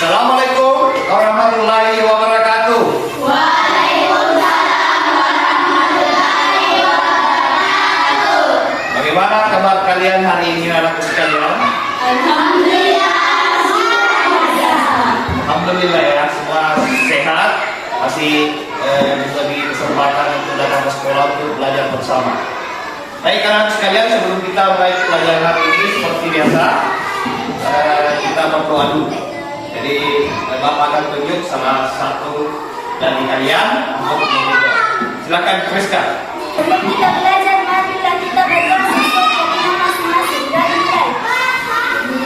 Assalamualaikum warahmatullahi wabarakatuh. Waalaikumsalam warahmatullahi wabarakatuh. Bagaimana kabar kalian hari ini anak sekalian? Alhamdulillah. Alhamdulillah ya, semua sehat. Masih diberi kesempatan untuk datang ke sekolah untuk belajar bersama. Baik anak sekalian, sebelum kita mulai pelajaran hari ini seperti biasa, kita berdoa dulu. Jadi Bapak akan tunjuk salah satu dari kalian untuk berdoa. Silakan Friska. Sebelum kita belajar, marilah kita berdoa sesuai dengan masing-masing dari mulai.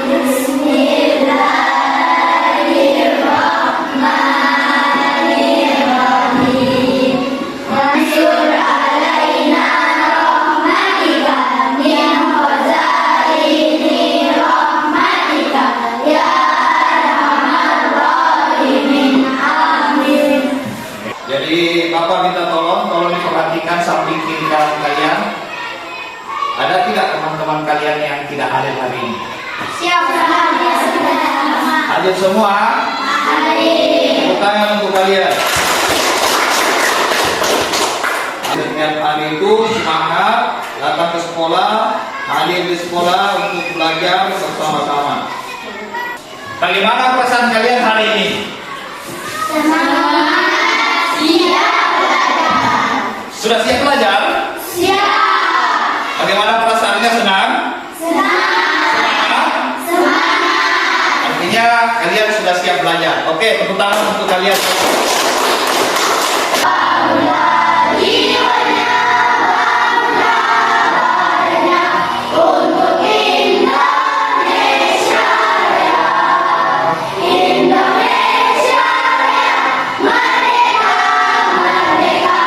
Bismillahirrahmanirrahim. Mansur alaina rahmatika min khazaini rahmatika ya arhamar rahimin. Amin. Jadi Bapak minta tolong diperhatikan samping kiri kanan kalian. Ada tidak teman-teman kalian yang tidak hadir hari ini? Siapa hadir semua? Hadir semua? Hadir. Tepuk tangan untuk kalian. Setiap hari itu semangat datang ke sekolah, hadir di sekolah untuk belajar bersama-sama. Bagaimana perasaan kalian hari ini? Semangat. Siap belajar. Sudah siap belajar? Siap. Bagaimana perasaannya, senang? Senang. Semangat? Semangat. Artinya kalian sudah siap belajar. Oke, tepuk tangan untuk kalian. Untuk Indonesia Raya. Indonesia Raya. Merdeka, merdeka.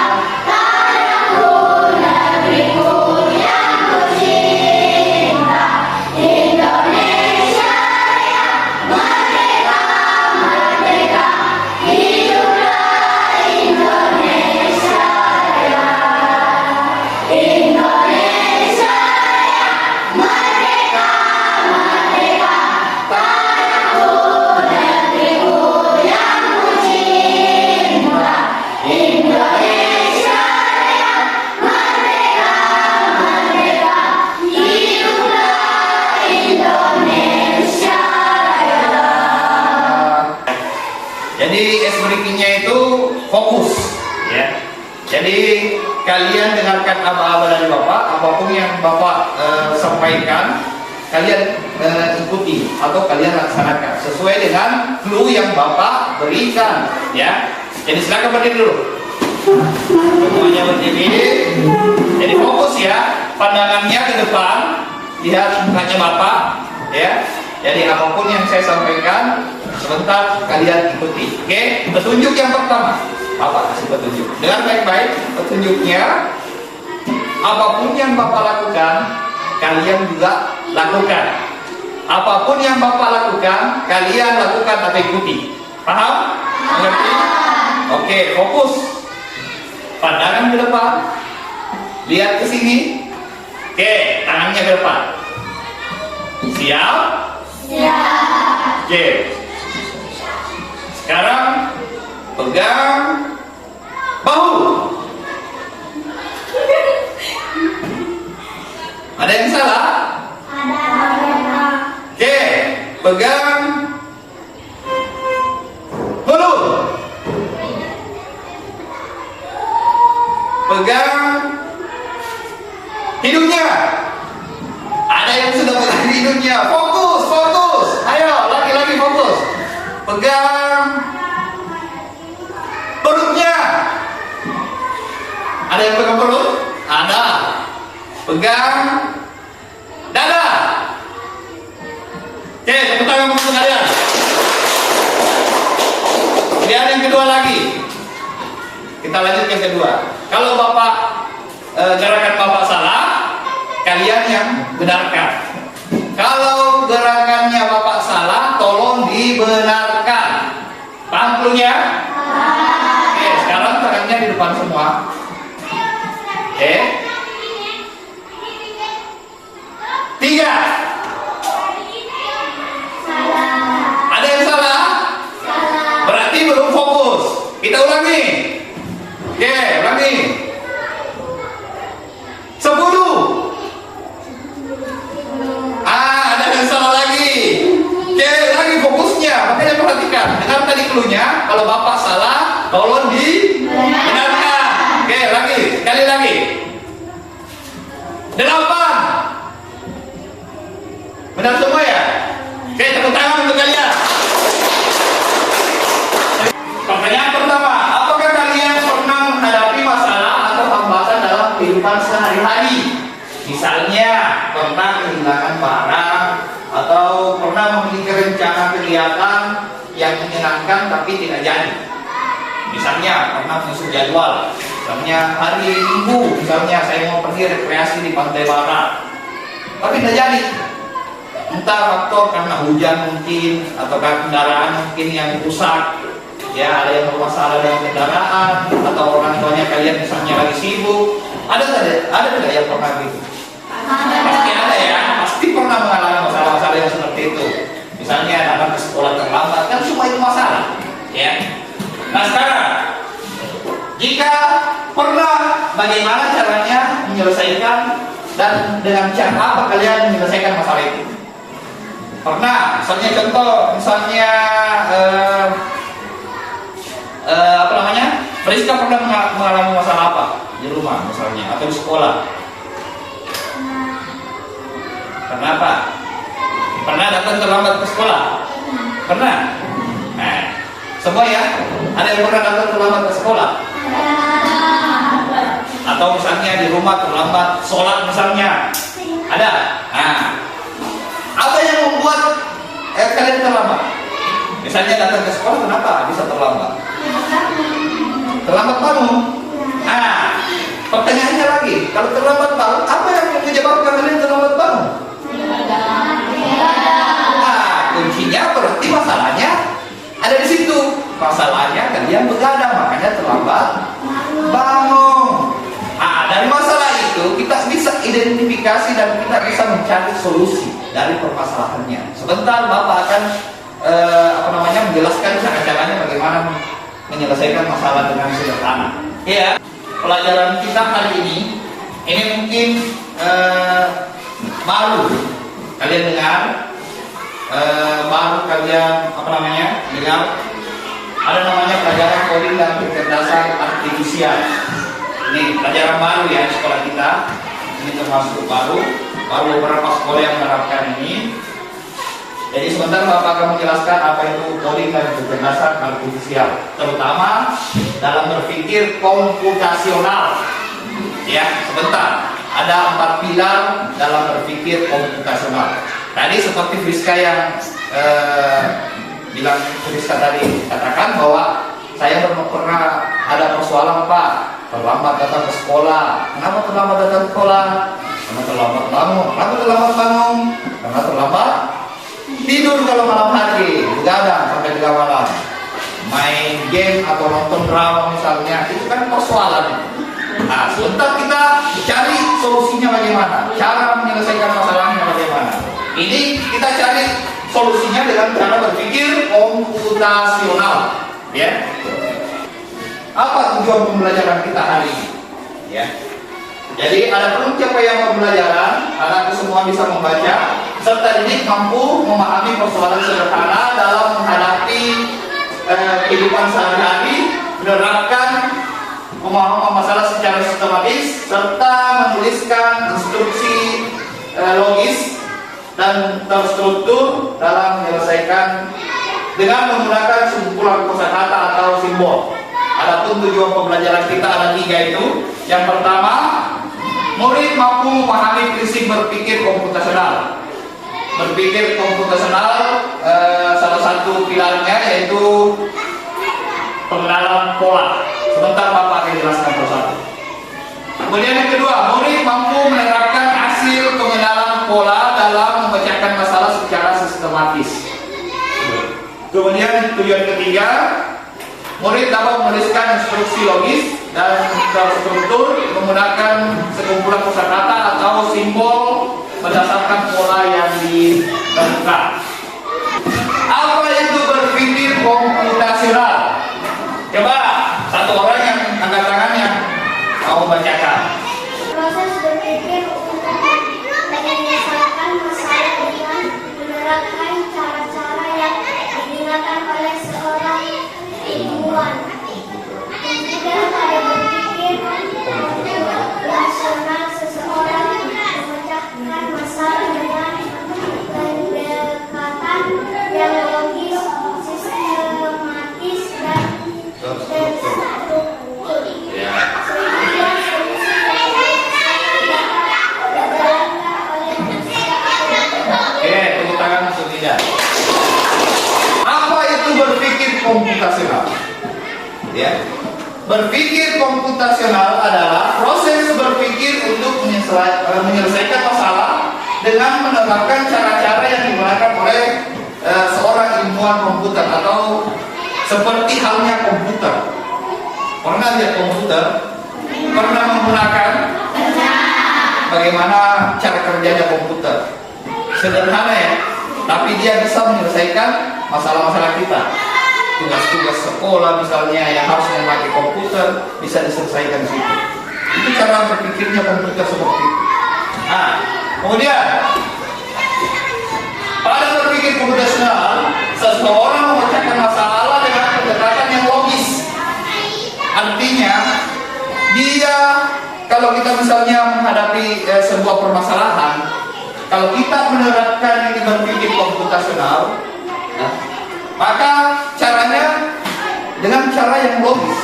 Tanahku, negeriku yang kucinta. Indonesia Raya. Merdeka, merdeka. Hiduplah Indonesia Raya. Indonesia Raya. Merdeka, merdeka. Tanahku, negeriku yang kucinta. Indonesia Raya. Merdeka, merdeka. Hiduplah Indonesia Raya. Jadi berikutnya itu fokus, ya. Jadi kalian dengarkan aba-aba dari Bapak, apapun yang Bapak sampaikan, kalian ikuti atau kalian laksanakan sesuai dengan clue yang Bapak berikan, ya. Jadi silakan berdiri dulu. Semuanya berdiri. Jadi fokus ya, pandangannya ke depan, lihat mukanya Bapak, ya. Jadi apapun yang saya sampaikan, sebentar kalian ikuti. Oke, petunjuk yang pertama. Bapak kasih petunjuk. Dengar baik-baik petunjuknya. Apapun yang Bapak lakukan, kalian juga lakukan. Apapun yang Bapak lakukan, kalian lakukan atau ikuti. Paham? Mengerti? Oke, fokus. Pandangan ke depan. Lihat ke sini. Oke, tangannya ke depan. Siap? Siap. Oke. Sekarang pegang bahu. Ada yang salah? Ada. Oke, pegang mulut. Pegang hidungnya. Ada yang sudah pegang hidungnya. Fokus, fokus. Ayo, lagi-lagi fokus. Pegang perutnya. Ada yang pegang perut? Ada. Pegang dada. Oke, tepuk tangan untuk kalian. Kemudian yang kedua lagi. Kita lanjut yang kedua. Kalau Bapak gerakan Bapak salah, kalian yang benarkan. Kalau gerakannya Bapak salah, tolong dibenarkan. Paham cluenya? Oke, sekarang tangannya di depan semua. Oke. 3. Salah. Ada yang salah? Pertanyaan pertama, apakah kalian pernah menghadapi masalah atau hambatan dalam kehidupan sehari-hari? Misalnya, pernah kehilangan barang atau pernah memiliki rencana kegiatan yang menyenangkan tapi tidak jadi. Misalnya, pernah menyusun jadwal. Misalnya, hari Minggu, misalnya saya mau pergi rekreasi di Pantai Barat, tapi tidak jadi. Entah faktor karena hujan mungkin, atau kendaraan mungkin yang rusak. Ya, ada yang bermasalah dengan kendaraan, atau orang tuanya kalian misalnya lagi sibuk. Ada tidak yang pernah begitu? Pasti ada ya, pasti pernah mengalami masalah-masalah yang seperti itu. Misalnya datang ke sekolah terlambat, kan semua itu masalah. Ya. Nah sekarang, jika pernah, bagaimana caranya menyelesaikan dan dengan cara apa kalian menyelesaikan masalah itu? Pernah, misalnya contoh, misalnya apa namanya? Friska pernah mengalami masalah apa di rumah misalnya atau di sekolah? Kenapa? Pernah datang terlambat ke sekolah? Pernah? Nah, semua ya? Ada yang pernah datang terlambat ke sekolah? Atau misalnya di rumah terlambat sholat misalnya? Ada? Nah, apa yang membuat kalian terlambat? Misalnya datang ke sekolah, kenapa bisa terlambat? Terlambat bangun. Nah, pertanyaannya lagi, kalau terlambat bangun, apa yang menyebabkan kalian terlambat bangun? Nah, kuncinya berarti masalahnya ada di situ. Masalahnya kalian begadang, makanya terlambat bangun. Nah, dari masalah itu kita bisa identifikasi dan kita bisa mencari solusi dari permasalahannya. Sebentar Bapak akan menjelaskan cara-caranya bagaimana menyelesaikan masalah dengan sederhana. Ya, pelajaran kita hari ini mungkin baru kalian dengar, baru kalian dengar ada namanya pelajaran coding dan kecerdasan artifisial. Ini pelajaran baru ya di sekolah kita. Ini termasuk baru beberapa sekolah yang menerapkan ini. Jadi sebentar Bapak akan menjelaskan apa itu coding dan kecerdasan artifisial, terutama dalam berpikir komputasional. Ya, sebentar. Ada 4 pilar dalam berpikir komputasional. Tadi seperti Friska yang bilang Friska tadi katakan bahwa saya pernah ada persoalan Pak, terlambat datang ke sekolah. Kenapa terlambat datang ke sekolah? Karena terlambat bangun. Kenapa terlambat bangun? Karena terlambat tidur kalau malam hari, begadang sampai 3 malam, main game atau nonton drama misalnya, itu kan persoalan. Nah, sebentar kita cari solusinya bagaimana, cara menyelesaikan masalahnya bagaimana. Ini kita cari solusinya dengan cara berpikir komputasional. Ya. Apa tujuan pembelajaran kita hari ini? Ya. Jadi ada pencapaian pembelajaran, anak semua bisa membaca, serta didik mampu memahami persoalan sederhana dalam menghadapi kehidupan sehari-hari, menerapkan pemahaman masalah secara sistematis, serta menuliskan instruksi logis dan terstruktur dalam menyelesaikan dengan menggunakan sekumpulan kosakata atau simbol. Adapun tujuan pembelajaran kita ada 3 itu. Yang pertama, murid mampu memahami prinsip berpikir komputasional. Berpikir komputasional salah satu pilarnya yaitu pengenalan pola. Sebentar Bapak akan jelaskan persatu. Kemudian yang kedua, murid mampu menerapkan hasil pengenalan pola dalam memecahkan masalah secara sistematis. Kemudian tujuan ketiga, murid dapat menuliskan instruksi logis dan terstruktur menggunakan sekumpulan kosakata atau simbol berdasarkan pola yang ditentukan. Apa itu berpikir komputasional? Coba satu orang yang angkat tangannya mau bacakan. Proses berpikir menyelesaikan masalah dengan menerapkan cara-cara yang digunakan oleh seorang ilmuwan. Kemudian pada berpikir rasional, seseorang memecahkan masalah dengan pendekatan komputasional. Ya. Berpikir komputasional adalah proses berpikir untuk menyelesaikan masalah dengan menerapkan cara-cara yang digunakan oleh seorang ilmuwan komputer atau seperti halnya komputer. Pernah lihat komputer? Pernah menggunakan? Bagaimana cara kerjanya komputer? Sederhana ya, tapi dia bisa menyelesaikan masalah-masalah kita. Tugas-tugas sekolah misalnya yang harus memakai komputer bisa diselesaikan di situ. Itu cara berpikirnya komputer seperti itu. Nah, kemudian pada berpikir komputasional, seseorang memecahkan masalah dengan pendekatan yang logis. Artinya, dia kalau kita misalnya menghadapi sebuah permasalahan, kalau kita menerapkan ini berpikir komputasional, maka caranya dengan cara yang logis.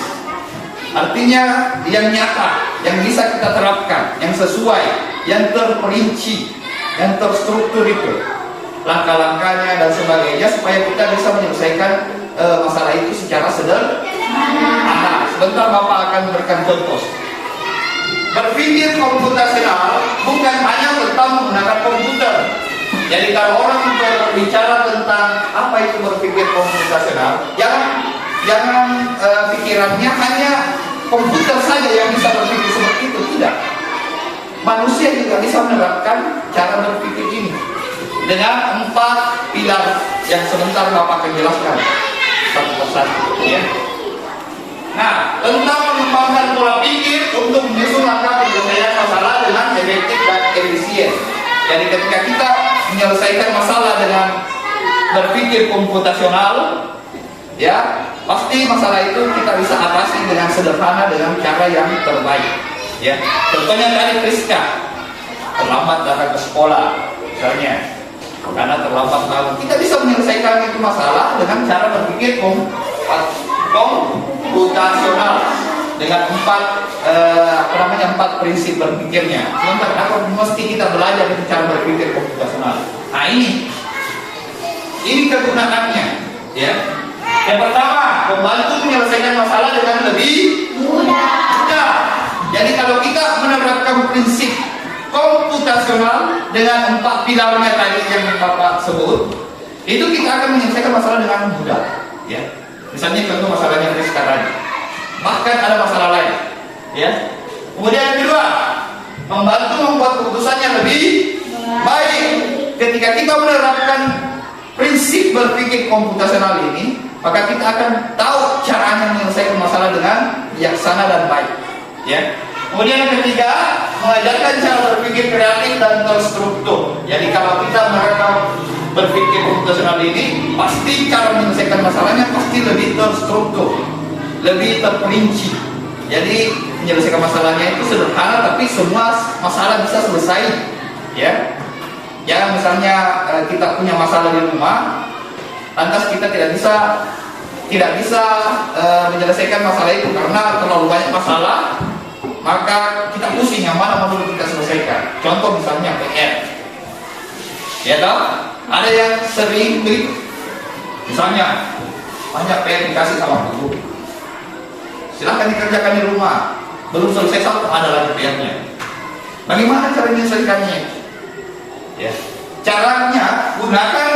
Artinya yang nyata, yang bisa kita terapkan, yang sesuai, yang terperinci, yang terstruktur itu. Langkah-langkahnya dan sebagainya supaya kita bisa menyelesaikan masalah itu secara sederhana. Sebentar Bapak akan memberikan contoh. Berpikir komputasional bukan hanya tentang menggunakan komputer. Jadi kalau orang berbicara tentang apa itu berpikir komputasional, jangan pikirannya hanya komputer saja yang bisa berpikir seperti itu. Tidak. Manusia juga bisa menerapkan cara berpikir ini dengan 4 pilar yang sebentar Bapak akan jelaskan satu persatu. Ya. Nah, tentang mengembangkan pola pikir untuk menyusun langkah penyelesaian masalah dengan efektif dan efisien. Jadi ketika kita menyelesaikan masalah dengan berpikir komputasional, ya pasti masalah itu kita bisa atasi dengan sederhana dengan cara yang terbaik. Ya, contohnya tadi Priska terlambat datang ke sekolah, misalnya karena terlambat bangun, kita bisa menyelesaikan itu masalah dengan cara berpikir komputasional dengan 4 prinsip berpikirnya. Sebentar, apa mesti kita belajar itu cara berpikir komputasional. Nah ini kegunaannya, ya. Yang pertama, membantu menyelesaikan masalah dengan lebih mudah. Jadi kalau kita menerapkan prinsip komputasional dengan 4 pilarnya tadi yang Bapak sebut, itu kita akan menyelesaikan masalah dengan mudah. Ya. Misalnya contoh masalahnya Rizka tadi. Bahkan ada masalah lain. Ya. Kemudian yang kedua, membantu membuat keputusannya lebih baik. Ketika kita menerapkan prinsip berpikir komputasional ini, maka kita akan tahu caranya menyelesaikan masalah dengan bijaksana dan baik. Ya. Kemudian yang ketiga, mengajarkan cara berpikir kreatif dan terstruktur. Jadi kalau kita menerapkan berpikir komputasional ini, pasti cara menyelesaikan masalahnya pasti lebih terstruktur, lebih terperinci. Jadi menyelesaikan masalahnya itu sederhana, tapi semua masalah bisa selesai. Ya, ya misalnya kita punya masalah di rumah, lantas kita tidak bisa menyelesaikan masalah itu karena terlalu banyak masalah, maka kita pusing yang mana perlu kita selesaikan. Contoh misalnya PR, ya toh? Ada yang sering begitu. Misalnya banyak PR dikasih sama guru, silahkan dikerjakan di rumah. Belum selesai satu, ada lagi PR-nya. Bagaimana cara menyelesaikannya? Ya, caranya gunakan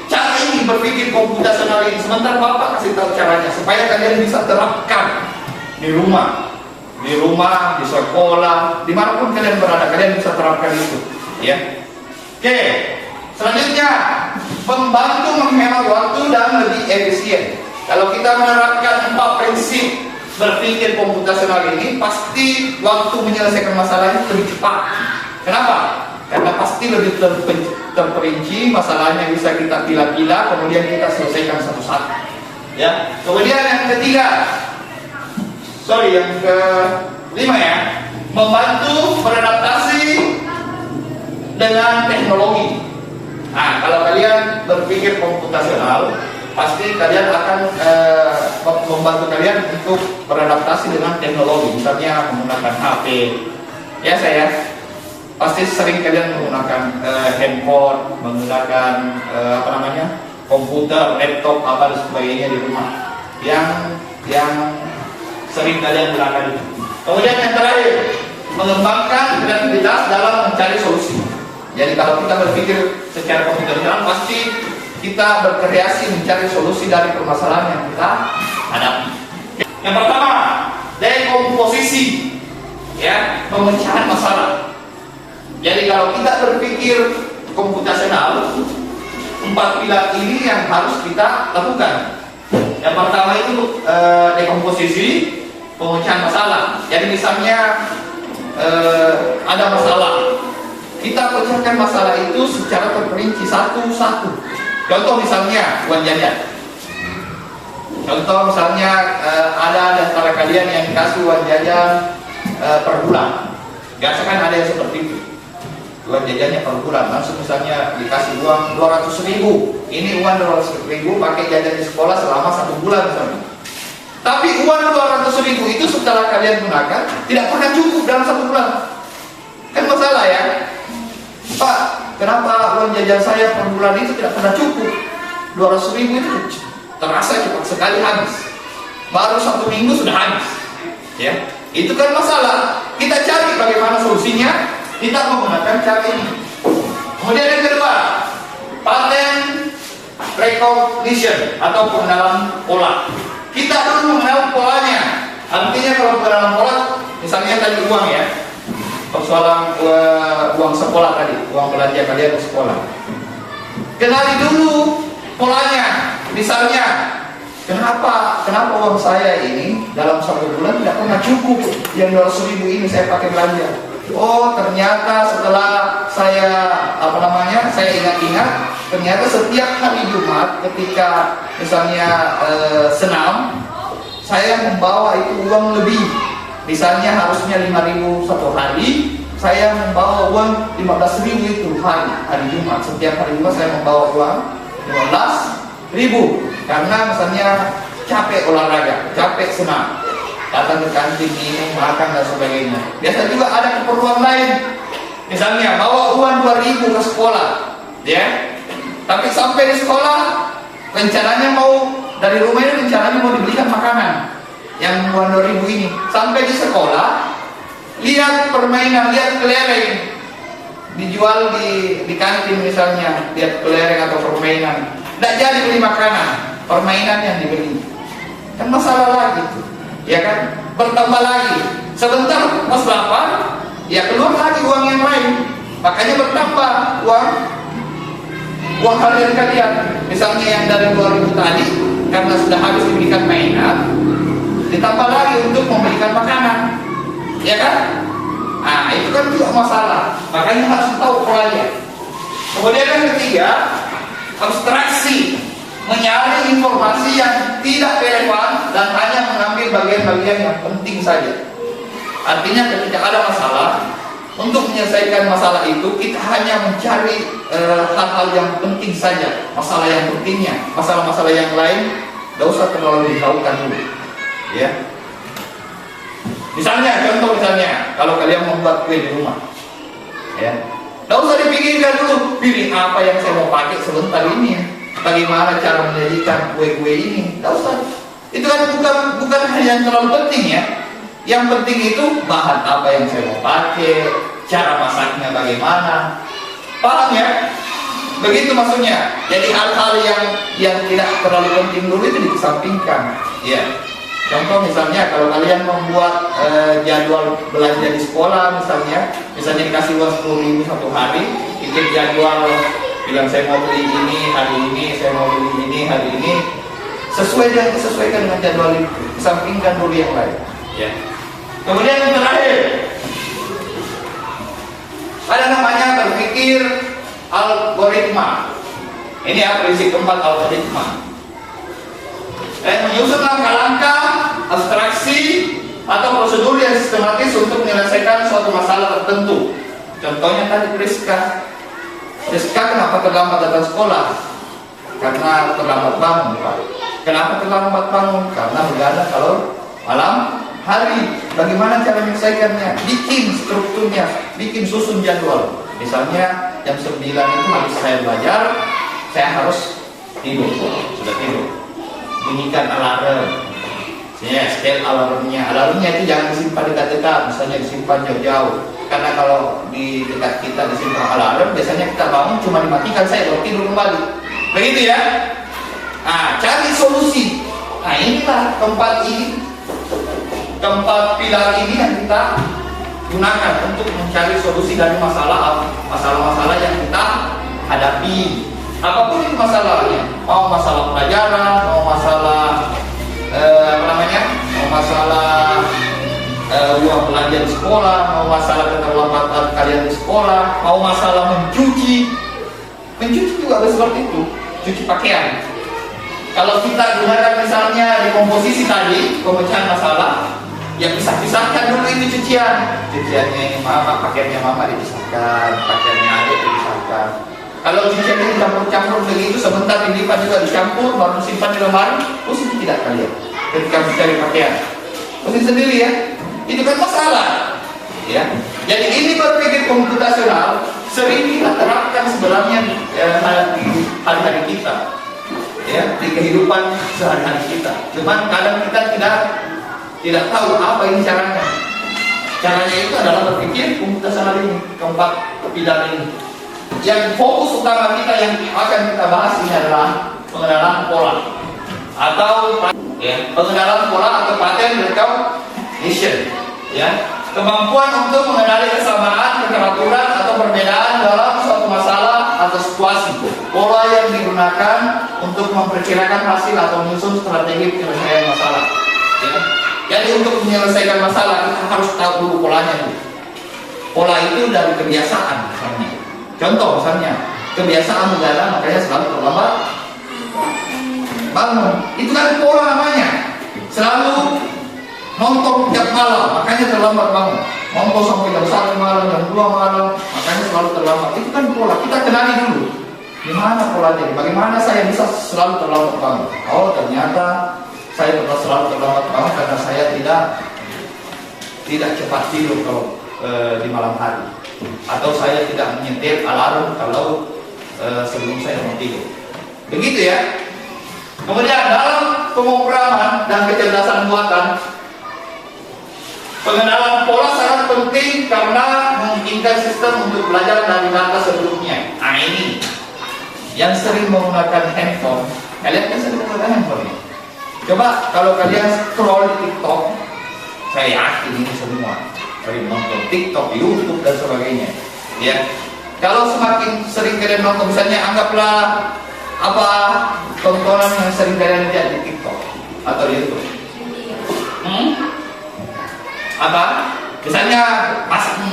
cara ini berpikir komputasional ini. Sebentar Bapak kasih tahu caranya supaya kalian bisa terapkan di rumah, di sekolah, dimanapun kalian berada, kalian bisa terapkan itu. Ya, oke. Selanjutnya, membantu menghemat waktu dan lebih efisien. Kalau kita menerapkan 4 prinsip berpikir komputasional ini, pasti waktu menyelesaikan masalahnya lebih cepat. Kenapa? Karena pasti lebih terperinci, masalahnya bisa kita pilih-pilih, kemudian kita selesaikan satu-satu. Ya. Kemudian yang ketiga, yang kelima ya, membantu beradaptasi dengan teknologi. Nah, kalau kalian berpikir komputasional, pasti kalian akan membantu kalian untuk beradaptasi dengan teknologi. Misalnya menggunakan HP. Ya saya pasti sering kalian menggunakan handphone, menggunakan komputer, laptop, apa dan sebagainya di rumah yang sering kalian gunakan itu. Kemudian yang terakhir, mengembangkan kreativitas dalam mencari solusi. Jadi kalau kita berpikir secara komputasional, pasti kita berkreasi mencari solusi dari permasalahan yang kita hadapi. Yang pertama, dekomposisi, ya, pemecahan masalah. Jadi kalau kita berpikir komputasional, 4 pilar ini yang harus kita lakukan. Yang pertama itu dekomposisi, pemecahan masalah. Jadi misalnya ada masalah, kita pecahkan masalah itu secara terperinci satu-satu. Contoh misalnya uang jajan. Contoh misalnya ada di antara kalian yang dikasih uang jajan per bulan. Biasa kan ada yang seperti itu. Uang jajannya per bulan. Langsung misalnya dikasih uang 200.000. Ini uang 200.000 pakai jajan di sekolah selama 1 bulan misalnya. Tapi uang 200.000 itu setelah kalian gunakan tidak pernah cukup dalam 1 bulan. Kan masalah ya, Pak, kenapa uang jajan saya per bulan itu tidak pernah cukup? 200.000 itu terasa cepat sekali habis. Baru 1 minggu sudah habis. Ya, itu kan masalah. Kita cari bagaimana solusinya. Kita menggunakan cara ini. Kemudian yang kedua, pattern recognition atau pengenalan pola. Kita dulu mengenal polanya. Artinya kalau pengenalan pola, misalnya tadi uang ya, persoalan uang sekolah tadi, uang belanja kalian ke sekolah. Kenali dulu polanya. Misalnya, kenapa uang saya ini dalam 1 bulan tidak pernah cukup? Yang 200.000 ini saya pakai belanja. Oh, ternyata setelah saya saya ingat-ingat, ternyata setiap hari Jumat ketika misalnya senam, saya membawa itu uang lebih. Misalnya harusnya 5.000 satu hari, saya membawa uang 15.000 itu hari Jumat. Setiap hari Jumat saya membawa uang 15.000 karena misalnya capek olahraga, capek senam, datang ke kantin ini, makan dan sebagainya. Biasa juga ada keperluan lain. Misalnya bawa uang 2.000 ke sekolah, ya. Tapi sampai di sekolah, rencananya dari rumah ini rencananya mau dibelikan makanan yang uang 2.000 ini. Sampai di sekolah, lihat permainan, lihat kelereng dijual di kantin misalnya, lihat kelereng atau permainan. Tidak jadi beli makanan, permainan yang dibeli. Kan masalah lagi tuh. Ya kan, bertambah lagi. Sebentar pas lapar, ya keluar lagi uang yang lain. Makanya bertambah uang harian kalian. Misalnya yang dari 2.000 tadi, karena sudah habis diberikan mainan, ditambah lagi untuk membelikan makanan. Ya kan? Nah, itu kan juga masalah. Makanya harus tahu polanya. Kemudian yang ketiga, abstraksi. Menyaring informasi yang tidak relevan dan hanya mengambil bagian-bagian yang penting saja. Artinya ketika ada masalah, untuk menyelesaikan masalah itu kita hanya mencari hal-hal yang penting saja. Masalah yang pentingnya, masalah-masalah yang lain tidak usah terlalu dihaukan dulu. Ya. Misalnya, contoh misalnya, kalau kalian membuat kue di rumah, ya, tidak usah dipikirkan dulu pilih apa yang saya mau pakai sebentar ini. Ya. Bagaimana cara menyajikan kue-kue ini? Tidak usah. Itu kan bukan hal yang terlalu penting ya. Yang penting itu bahan apa yang saya mau pakai, cara masaknya bagaimana. Paham ya? Begitu maksudnya. Jadi hal-hal yang tidak terlalu penting dulu itu dikesampingkan. Ya. Contoh misalnya kalau kalian membuat jadwal belanja di sekolah misalnya dikasih uang 10.000 satu hari, bikin jadwal. Bilang saya mau beli ini hari ini, saya mau beli ini hari ini, sesuaikan dengan jadwal itu, kesampingkan dulu yang lain. Ya. Kemudian yang terakhir, ada namanya berpikir algoritma. Ini ya prinsip keempat algoritma. Menyusun langkah-langkah, abstraksi atau prosedur yang sistematis untuk menyelesaikan suatu masalah tertentu. Contohnya tadi Priska kenapa terlambat datang sekolah? Karena terlambat bangun, Pak. Kenapa terlambat bangun? Karena begadang kalau malam hari. Bagaimana cara menyelesaikannya? Bikin strukturnya, bikin susun jadwal. Misalnya jam 9 itu habis saya belajar, saya harus tidur, sudah tidur. Bunyikan alarm. Ya, setel alarmnya. Alarmnya itu jangan disimpan dekat-dekat, misalnya disimpan jauh-jauh. Karena kalau di dekat kita disimpan alarm, biasanya kita bangun cuma dimatikan, saya baru tidur kembali. Begitu ya? Nah, cari solusi. Nah, inilah tempat ini, tempat pilar ini yang kita gunakan untuk mencari solusi dari masalah-masalah yang kita hadapi. Apapun itu masalahnya, mau masalah pelajaran, mau masalah mau masalah uang belanja di sekolah, mau masalah keterlambatan kalian di sekolah, mau masalah mencuci juga ada seperti itu, cuci pakaian. Kalau kita gunakan misalnya di komposisi tadi, pemecahan masalah, yang pisahkan dulu ini cuciannya mama, pakaiannya mama dipisahkan, pakaiannya adik dipisahkan. Kalau cuciannya dicampur-campur begitu, sebentar dilipat juga dicampur, baru simpan di lemari, pusing tidak kalian ketika mencari pakaian? Pusing sendiri ya, itu kan masalah ya. Jadi ini berpikir komputasional sering kita terapkan sebenarnya di hari-hari kita ya, di kehidupan sehari-hari kita. Cuman kadang kita tidak tahu apa ini caranya. Caranya itu adalah berpikir komputasional ini, keempat pilar ini. Yang fokus utama kita yang akan kita bahas ini adalah pengenalan pola atau ya, pengenalan pola atau pattern recognition ya, kemampuan untuk mengenali kesamaan, keteraturan atau perbedaan dalam suatu masalah atau situasi. Pola yang digunakan untuk memperkirakan hasil atau menyusun strategi penyelesaian masalah ya. Jadi untuk menyelesaikan masalah kita harus tahu dulu polanya. Pola itu dari kebiasaan misalnya. Contoh misalnya, kebiasaan begadang makanya selalu terlambat bangun. Itu kan pola namanya. Selalu nonton tiap malam, makanya terlambat bangun. Nonton sampai jam 1 malam, jam 2 malam, makanya selalu terlambat. Itu kan pola. Kita kenali dulu. Gimana polanya? Bagaimana saya bisa selalu terlambat bangun? Oh, ternyata saya selalu terlambat bangun karena saya tidak cepat tidur kalau di malam hari. Atau saya tidak menyetir alarm kalau sebelum saya mau tidur. Begitu ya. Kemudian dalam pemrograman dan kecerdasan buatan, pengenalan pola sangat penting karena memungkinkan sistem untuk belajar dari data sebelumnya. Nah ini yang sering menggunakan handphone. Kalian kan sering menggunakan handphone ya? Coba kalau kalian scroll di TikTok, saya yakin ini semua sering nonton TikTok, YouTube dan sebagainya. Ya, kalau semakin sering kalian nonton, misalnya anggaplah apa tontonan yang sering kalian lihat di TikTok atau di YouTube. Apa? Misalnya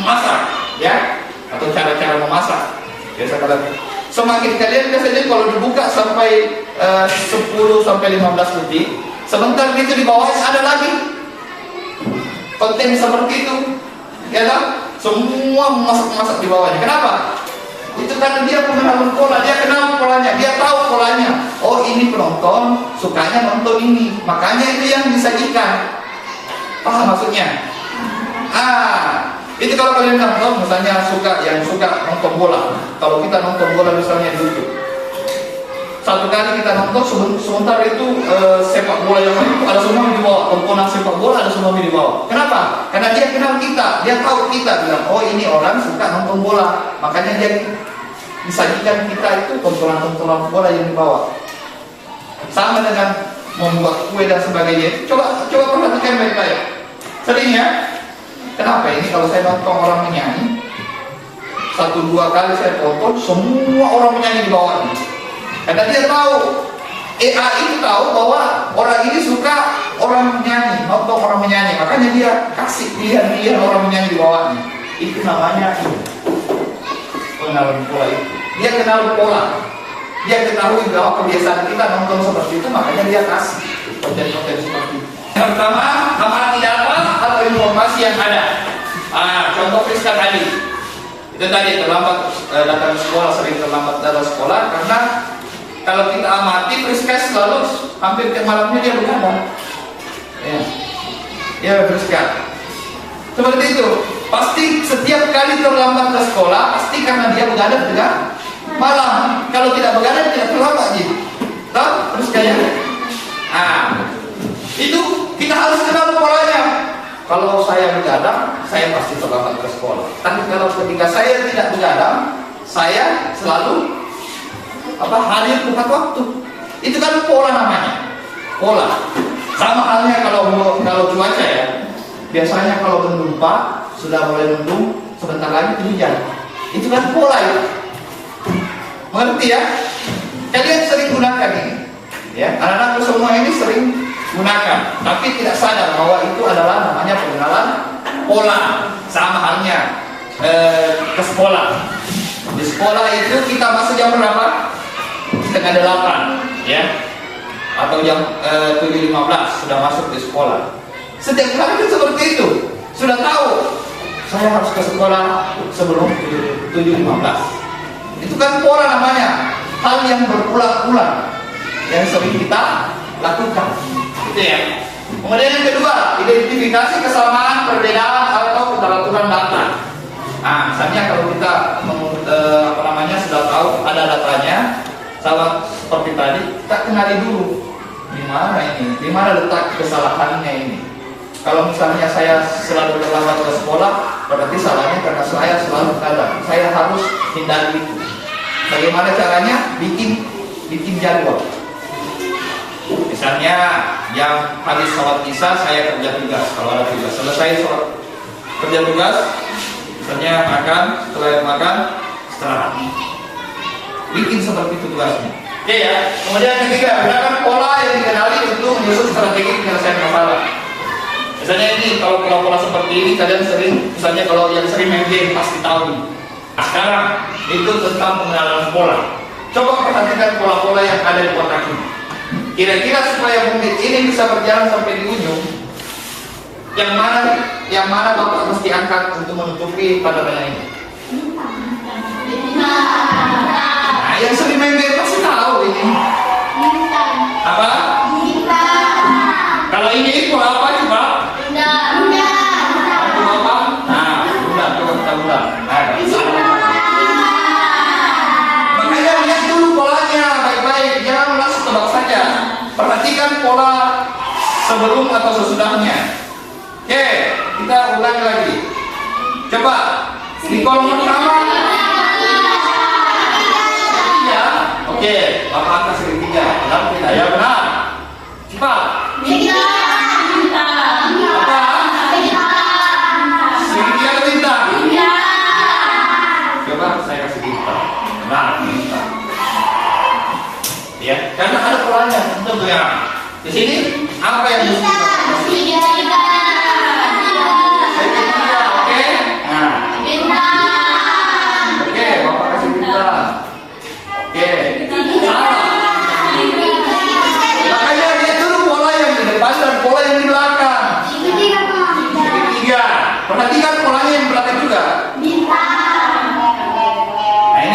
masak, ya, atau cara-cara memasak. Biasa kalian. Semakin kalian biasanya kalau dibuka sampai 10 sampai 15 detik, sebentar gitu di bawahnya ada lagi konten seperti itu, ya kan? Semua masak di bawahnya. Kenapa? Itu karena dia pengenalan pola, dia kenal polanya, dia tahu polanya. Oh ini penonton sukanya nonton ini, makanya itu yang disajikan. Paham maksudnya? Itu kalau kalian nonton, misalnya yang suka nonton bola. Kalau kita nonton bola misalnya di YouTube, satu kali kita nonton sebentar itu sepak bola yang lain ada semua di bawah, tontonan sepak bola ada semua di bawah. Kenapa? Karena dia kenal kita, dia tahu kita, bilang oh ini orang suka nonton bola, makanya dia disajikan kita itu tontonan bola yang di bawah. Sama dengan membuat kue dan sebagainya. Coba perhatikan baik-baik. Sering ya. Kenapa ini kalau saya nonton orang menyanyi 1-2 kali saya tonton semua orang menyanyi di bawahnya. Karena dia tahu, AI itu tahu bahwa orang ini suka orang menyanyi, nonton orang menyanyi, makanya dia kasih pilihan orang menyanyi di bawahnya. Itu namanya pengenalan pola itu. Dia kenal pola, dia ketahui bahwa kebiasaan kita nonton seperti itu, makanya dia kasih konten-konten seperti itu. Yang pertama, amati data atau informasi yang ada. Contoh Friska tadi, itu tadi terlambat datang sekolah, sering terlambat datang sekolah karena kalau kita amati Friska selalu hampir tiap malamnya dia begadang. Ya Friska. Seperti itu. Pasti setiap kali terlambat ke sekolah pasti karena dia begadang dengan malam. Kalau tidak begadang tidak terlambat gitu. Tahu? Terus kayak itu kita harus kenal polanya. Kalau saya begadang, saya pasti terlambat ke sekolah. Tapi kalau ketika saya tidak begadang, saya selalu hadir tepat waktu. Itu kan pola namanya. Pola. Sama halnya kalau cuaca ya. Biasanya kalau mendung Pak, sudah mulai mendung, sebentar lagi hujan. Itu kan pola ya. Mengerti ya? Kalian sering gunakan ini. Ya, anak-anak semua ini sering gunakan, tapi tidak sadar bahwa itu adalah namanya pengenalan pola. Sama halnya ke sekolah. Di sekolah itu kita masuk jam berapa? Setengah 8, ya, atau jam 7.15 sudah masuk di sekolah. Setiap hari kan seperti itu. Sudah tahu saya harus ke sekolah sebelum 7.15. Itu kan pola namanya. Hal yang berulang-ulang yang sering kita lakukan. Gitu ya. Kemudian yang kedua, identifikasi kesamaan, perbedaan atau keteraturan data. Nah, misalnya kalau kita sudah tahu ada datanya, sama seperti tadi, kita kenali dulu di mana ini, di mana letak kesalahannya ini. Kalau misalnya saya selalu terlambat ke sekolah, berarti salahnya karena saya selalu terlambat. Saya harus hindari itu. Bagaimana caranya? Bikin jadwal. Misalnya yang habis sholat isya saya kerja tugas. Kalau ada tugas, selesai sholat kerja tugas, misalnya makan, setelah makan istirahat. Bikin seperti itu tugasnya. Oke ya. Kemudian yang ketiga, gunakan pola yang dikenali untuk menyusun strategi penyelesaian masalah. Misalnya ini, kalau pola-pola seperti ini kalian sering, misalnya kalau yang sering main game pasti tahu nih. Sekarang itu tentang pengenalan pola. Coba perhatikan pola-pola yang ada di kotak ini. Kira-kira supaya mungkin ini bisa berjalan sampai di ujung, yang mana Bapak mesti angkat untuk menutupi pada benda ini? Nah, yang sering main game pasti tahu ini. Apa? Kalau ini pola apa coba? Makanya lihat dulu polanya baik-baik, jangan langsung tebak saja. Perhatikan pola sebelum atau sesudahnya. Oke, kita ulangi lagi. Coba di kolom pertama. Ya, oke, Bapak angkat segitiga. Benar tidak? Ya benar. Coba. Saya kasih bintang. Nah, bintang. Ya, karena ada polanya tentunya. Di sini apa yang mesti kita segitiga, oke? Nah, oke, Bapak kasih bintang. Oke. Makanya dia dulu pola yang di depan dan pola yang di belakang. Segitiga. Perhatikan polanya yang di belakang juga.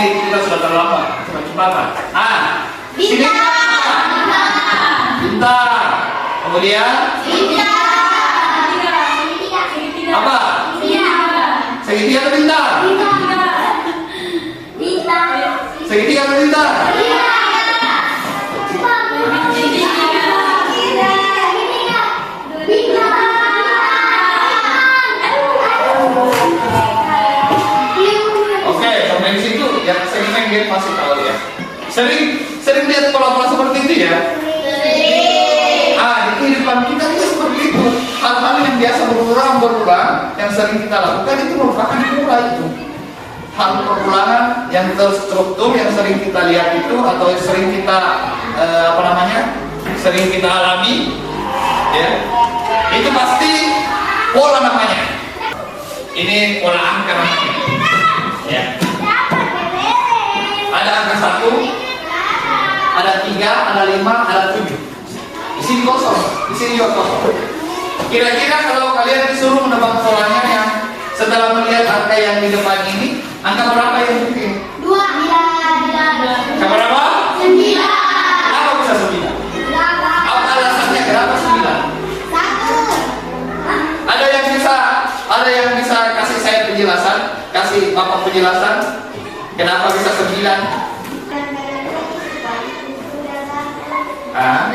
Kita sudah terlambat, cepat-cepatan. Sini bintang. Kemudian apa? Segitiga atau bintang? Segitiga atau bintang? Yang sering main game pasti tahu ya. Sering lihat pola-pola seperti itu ya. Di kehidupan kita itu seperti itu. Hal-hal yang biasa berulang, yang sering kita lakukan itu merupakan pola itu. Hal perulangan yang terstruktur yang sering kita lihat itu atau sering kita sering kita alami, ya. Itu pasti pola namanya. Ini pola angka namanya. Ya. Ada angka 1, ada 3, ada 5, ada 7. Di sini kosong, di sini juga kosong. Kira-kira kalau kalian disuruh menebak polanya yang setelah melihat angka yang di depan ini, angka berapa yang mungkin? 2. Angka berapa? 9. Apa bisa 9? Apa alasannya kenapa 9? 1. Ada yang bisa kasih saya penjelasan, kasih Bapak penjelasan kenapa bisa 9? Nah, 1.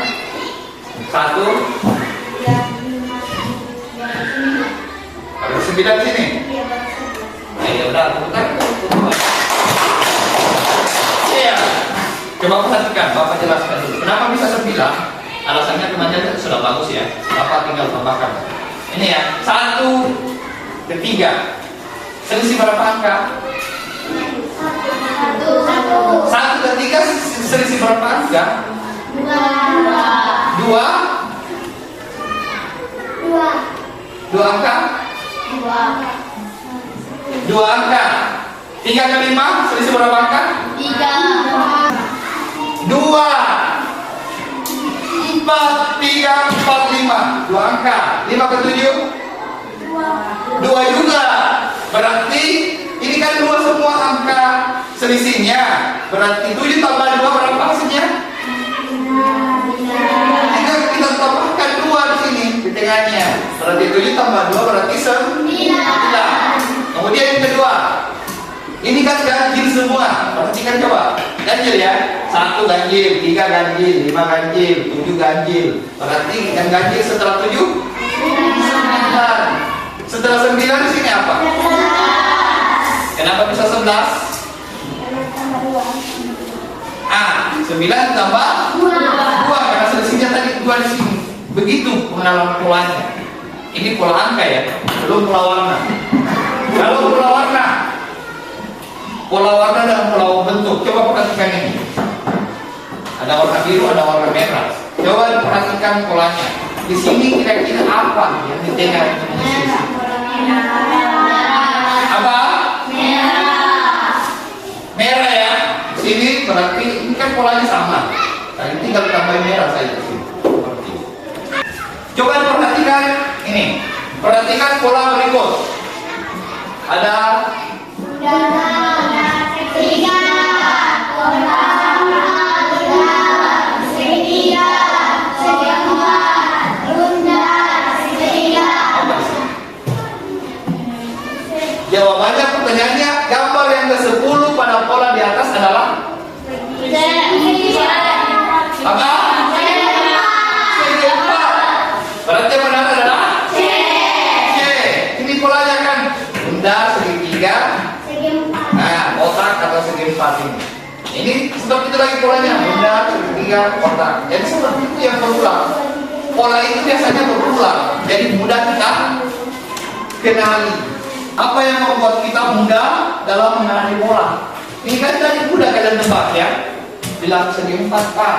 Ada 9 sini. Ya udah, putar. Iya. Coba perhatikan, Bapak jelaskan dulu. Kenapa bisa 9? Alasannya teman-teman sudah bagus ya. Bapak tinggal tambahkan. Ini ya, 1 dan 3. Selisih berapa angka? 1 dan 3 selisih berapa angka? 2. 2 angka? 2 angka. 3 ke 5 selisih berapa angka? 2. 4, 3, 4, 5. 2 angka. 5 ke 7? 2 juga. Berarti ini kan 2 semua angka selisihnya. Berarti 7 tambah 2 berapa hasilnya? Kita tambahkan 2 di sini di tengahnya. Berarti 7 tambah 2 berarti 9. Kemudian yang kedua. Ini kan ganjil semua. Perhatikan coba. Ganjil ya. 1 ganjil, 3 ganjil, 5 ganjil, 7 ganjil. Berarti yang ganjil setelah 7? 9. Setelah 9 di sini apa? Kenapa bisa 11? 9 tambah 2 karena selisihnya tadi 2 di sini. Begitu pengenalan polanya. Ini pola angka ya, belum pola warna. Kalau pola warna dan pola bentuk, coba perhatikan ini. Ada warna biru, ada warna merah. Coba perhatikan polanya. Di sini kira-kira apa yang di tengah ini? Apa? Merah ya. Sini berarti ini kan polanya sama. Tadi tinggal tambahin merah saja. Seperti itu. Coba perhatikan ini. Perhatikan pola berikut. Ada jawabannya, pertanyaannya, gambar yang ke-10 pada pola di atas adalah apa? C4. Berarti yang benar adalah C. Ini polanya kan bunda segitiga, kotak atau segi 4 ini. Ini seperti itu lagi polanya, bunda segitiga, kotak. Jadi seperti itu yang berulang. Pola itu biasanya berulang, jadi mudah kita kenali. Apa yang membuat kita mudah dalam mengenali pola? Ini kan tadi mudah kalian tebak ya. Bilang segi 4 Pak.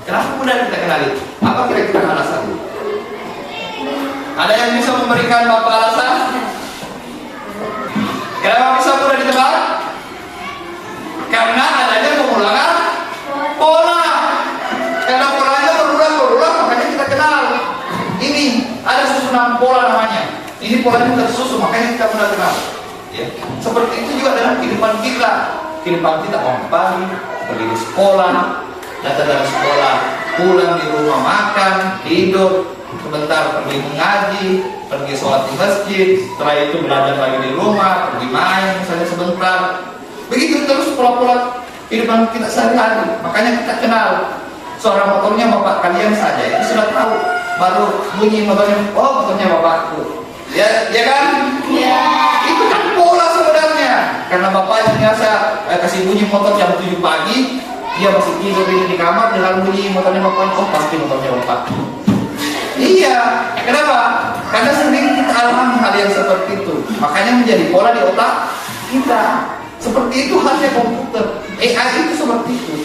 Kenapa mudah kita kenali? Apa kira-kira alasannya? Ada yang bisa memberikan Bapak alasan? Kenapa bisa mudah ditebak? Karena adanya pengulangan pola. Karena polanya berulang, makanya kita kenal. Ini ada susunan pola namanya. Ini polanya tersusun, makanya kita mudah kenal. Ya. Seperti itu juga dalam kehidupan kita. Kehidupan kita bangun pagi, pergi ke sekolah, datang dari sekolah, pulang di rumah makan, tidur, sebentar pergi mengaji, pergi sholat di masjid, setelah itu belajar lagi di rumah, pergi main misalnya sebentar. Begitu terus pola-pola kehidupan kita sehari-hari. Makanya kita kenal. Suara motornya bapak kalian saja itu sudah tahu. Baru bunyi motornya, oh motornya bapakku. Ya kan? Ya. Itu kan pola sebenarnya. Karena bapaknya biasa kasih bunyi motor jam 7 pagi, dia masih tidur di kamar dengan bunyi motornya bapak. Oh pasti motornya bapak. Iya. Kenapa? Karena sering kita alami hal yang seperti itu. Makanya menjadi pola di otak kita. Seperti itu halnya komputer. AI itu seperti itu.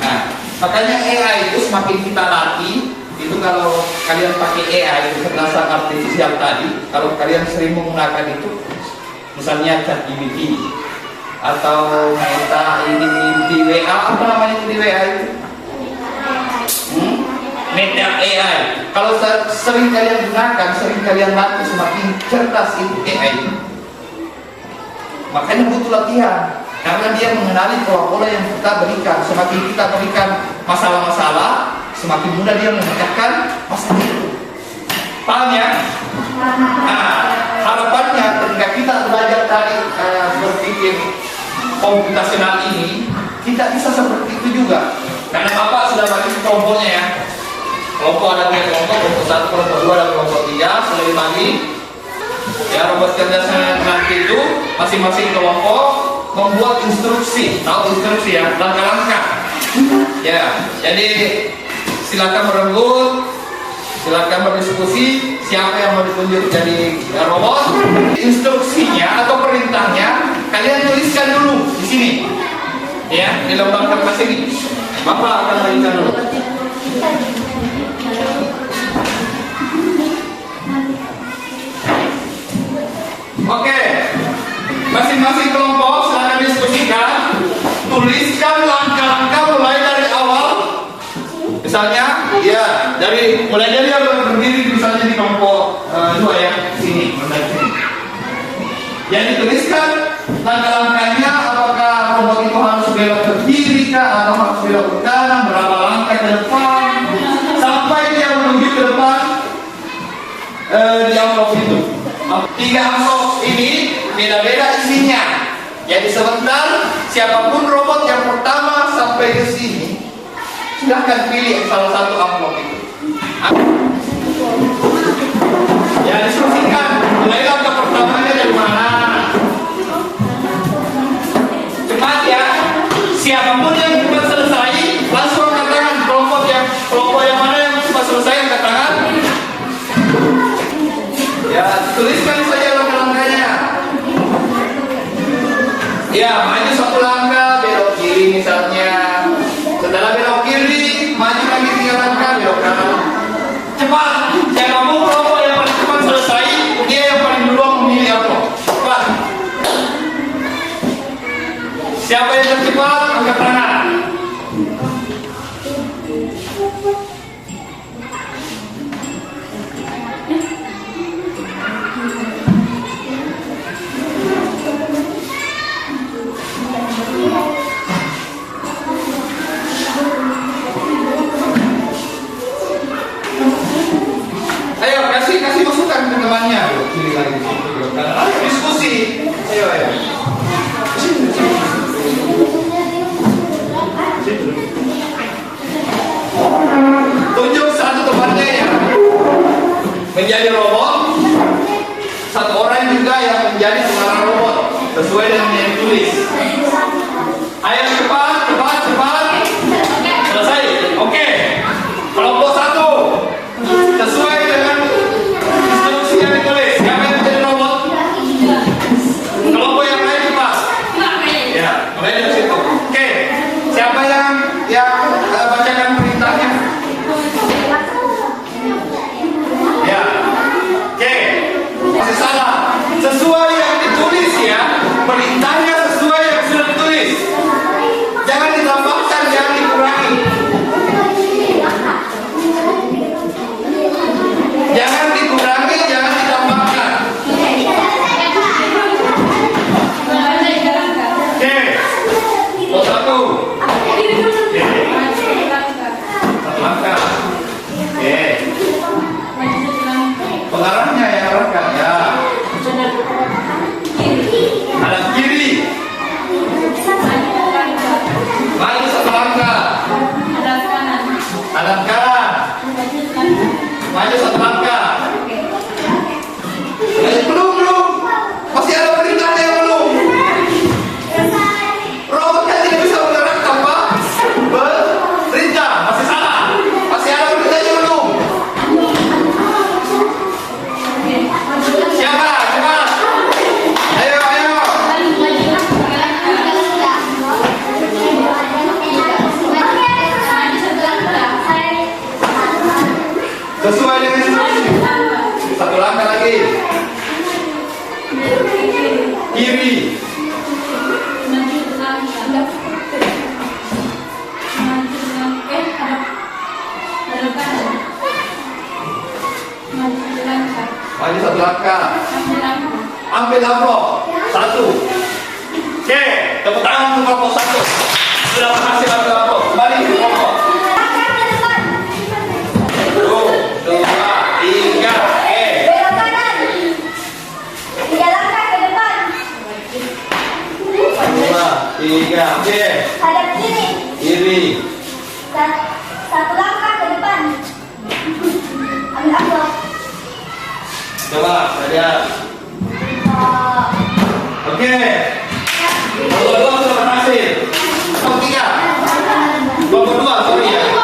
Nah, makanya AI itu semakin kita latih. Itu kalau kalian pakai AI, kecerdasan artifisial tadi, kalau kalian sering menggunakan itu, misalnya ChatGPT atau Meta ini di WA, apa namanya itu di WA itu? Meta AI. Kalau sering kalian gunakan, sering kalian latih, semakin cerdas itu AI. Makanya butuh latihan, karena dia mengenali pola-pola yang kita berikan. Semakin kita berikan masalah-masalah, semakin mudah dia memecahkan masalah itu. Paham ya? Nah, harapannya ketika kita belajar tadi berpikir komputasional ini, kita bisa seperti itu juga. Karena Bapak sudah bagi kelompoknya ya. Kelompok ada 3 kelompok, kelompok 1, kelompok 2, dan kelompok 3 sudah dibagi. Ya, robot cerdasnya nanti itu masing-masing kelompok membuat instruksi, tahu instruksi ya, langkah-langkah. Ya, jadi silakan berebut, silakan berdiskusi siapa yang mau ditunjuk jadi robot. Instruksinya atau perintahnya kalian tuliskan dulu di sini. Ya, di lembar kertas ini. Bapak akan tuliskan dulu. Oke, masing-masing kelompok silakan diskusikan, tuliskan langkah-langkah mulai dari awal. Misalnya, ya mulai dari yang berdiri misalnya di kelompok 2 ya, sini, sini. Yang dituliskan langkah-langkahnya, apakah robot itu harus belok ke kiri kah atau harus belok ke kanan, berapa langkah ke depan, sampai dia menuju ke depan di amplop itu. 3 amplop ini beda-beda isinya. Jadi sebentar siapapun robot yang pertama sampai ke sini, silahkan pilih salah satu amplop itu. Ya, diskusikan mulai langkah pertamanya dari mana. Cepat ya. Siapapun yang cepat selesai, langsung angkat tangan. Kelompok yang mana yang cepat selesai, angkat tangan. Ya, tuliskan saja langkah-langkahnya. Ya, maju 1 langkah, belok kiri misalnya. Setelah belok kiri, maju lagi 3 langkah, belok kanan. Cepat, siapapun kelompok yang paling cepat selesai, dia yang paling duluan memilih apa. Cepat. Siapa yang tercepat, angkat tangan. Ayo kasih masukan ke temannya. Pilih lagi. Ayo diskusi. Ayo. Tunjuk satu temannya yang menjadi robot, 1 orang juga yang menjadi seorang robot sesuai dengan yang ditulis. Ayo cepat. Selesai. Oke. Kelompok 1 sesuai dengan instruksi yang ditulis. Siapa yang menjadi robot? Kelompok yang lain cepat. Ya, mulai dari situ. Oke. Siapa yang bacakan perintahnya? Ya. Oke. Masih salah. Sesuai yang ditulis ya. Perintahnya sesuai yang sudah ditulis. Jangan ditambahkan, jangan dikurangi. Jangan dikurangi, jangan ditambahkan. Oke. Satu. 1 langkah. Oke. Pengarahnya yang arahkan ya. Kanan kiri. Maju 1 langkah. Kanan kanan. Maju 1 langkah. Belum. Masih ada perintahnya yang belum. Robot kan tidak bisa bergerak tanpa perintah. Masih salah. Masih ada perintahnya belum. Siapa? Cepat. Ayo. Sesuai dengan instruksi. 1 langkah lagi. Kiri. Maju 1 langkah. Ambil amplop 1. Oke, tepuk tangan untuk kelompok 1. Sudah berhasil ambil amplop. Kembali ke kelompok. 2, 3. Belok kanan. 3 langkah ke depan. 2, 3. Oke. Hadap kiri. Kiri. Coba lihat. Oke. Kelompok 2 sudah berhasil. Kelompok 3. Kelompok 2, sorry ya.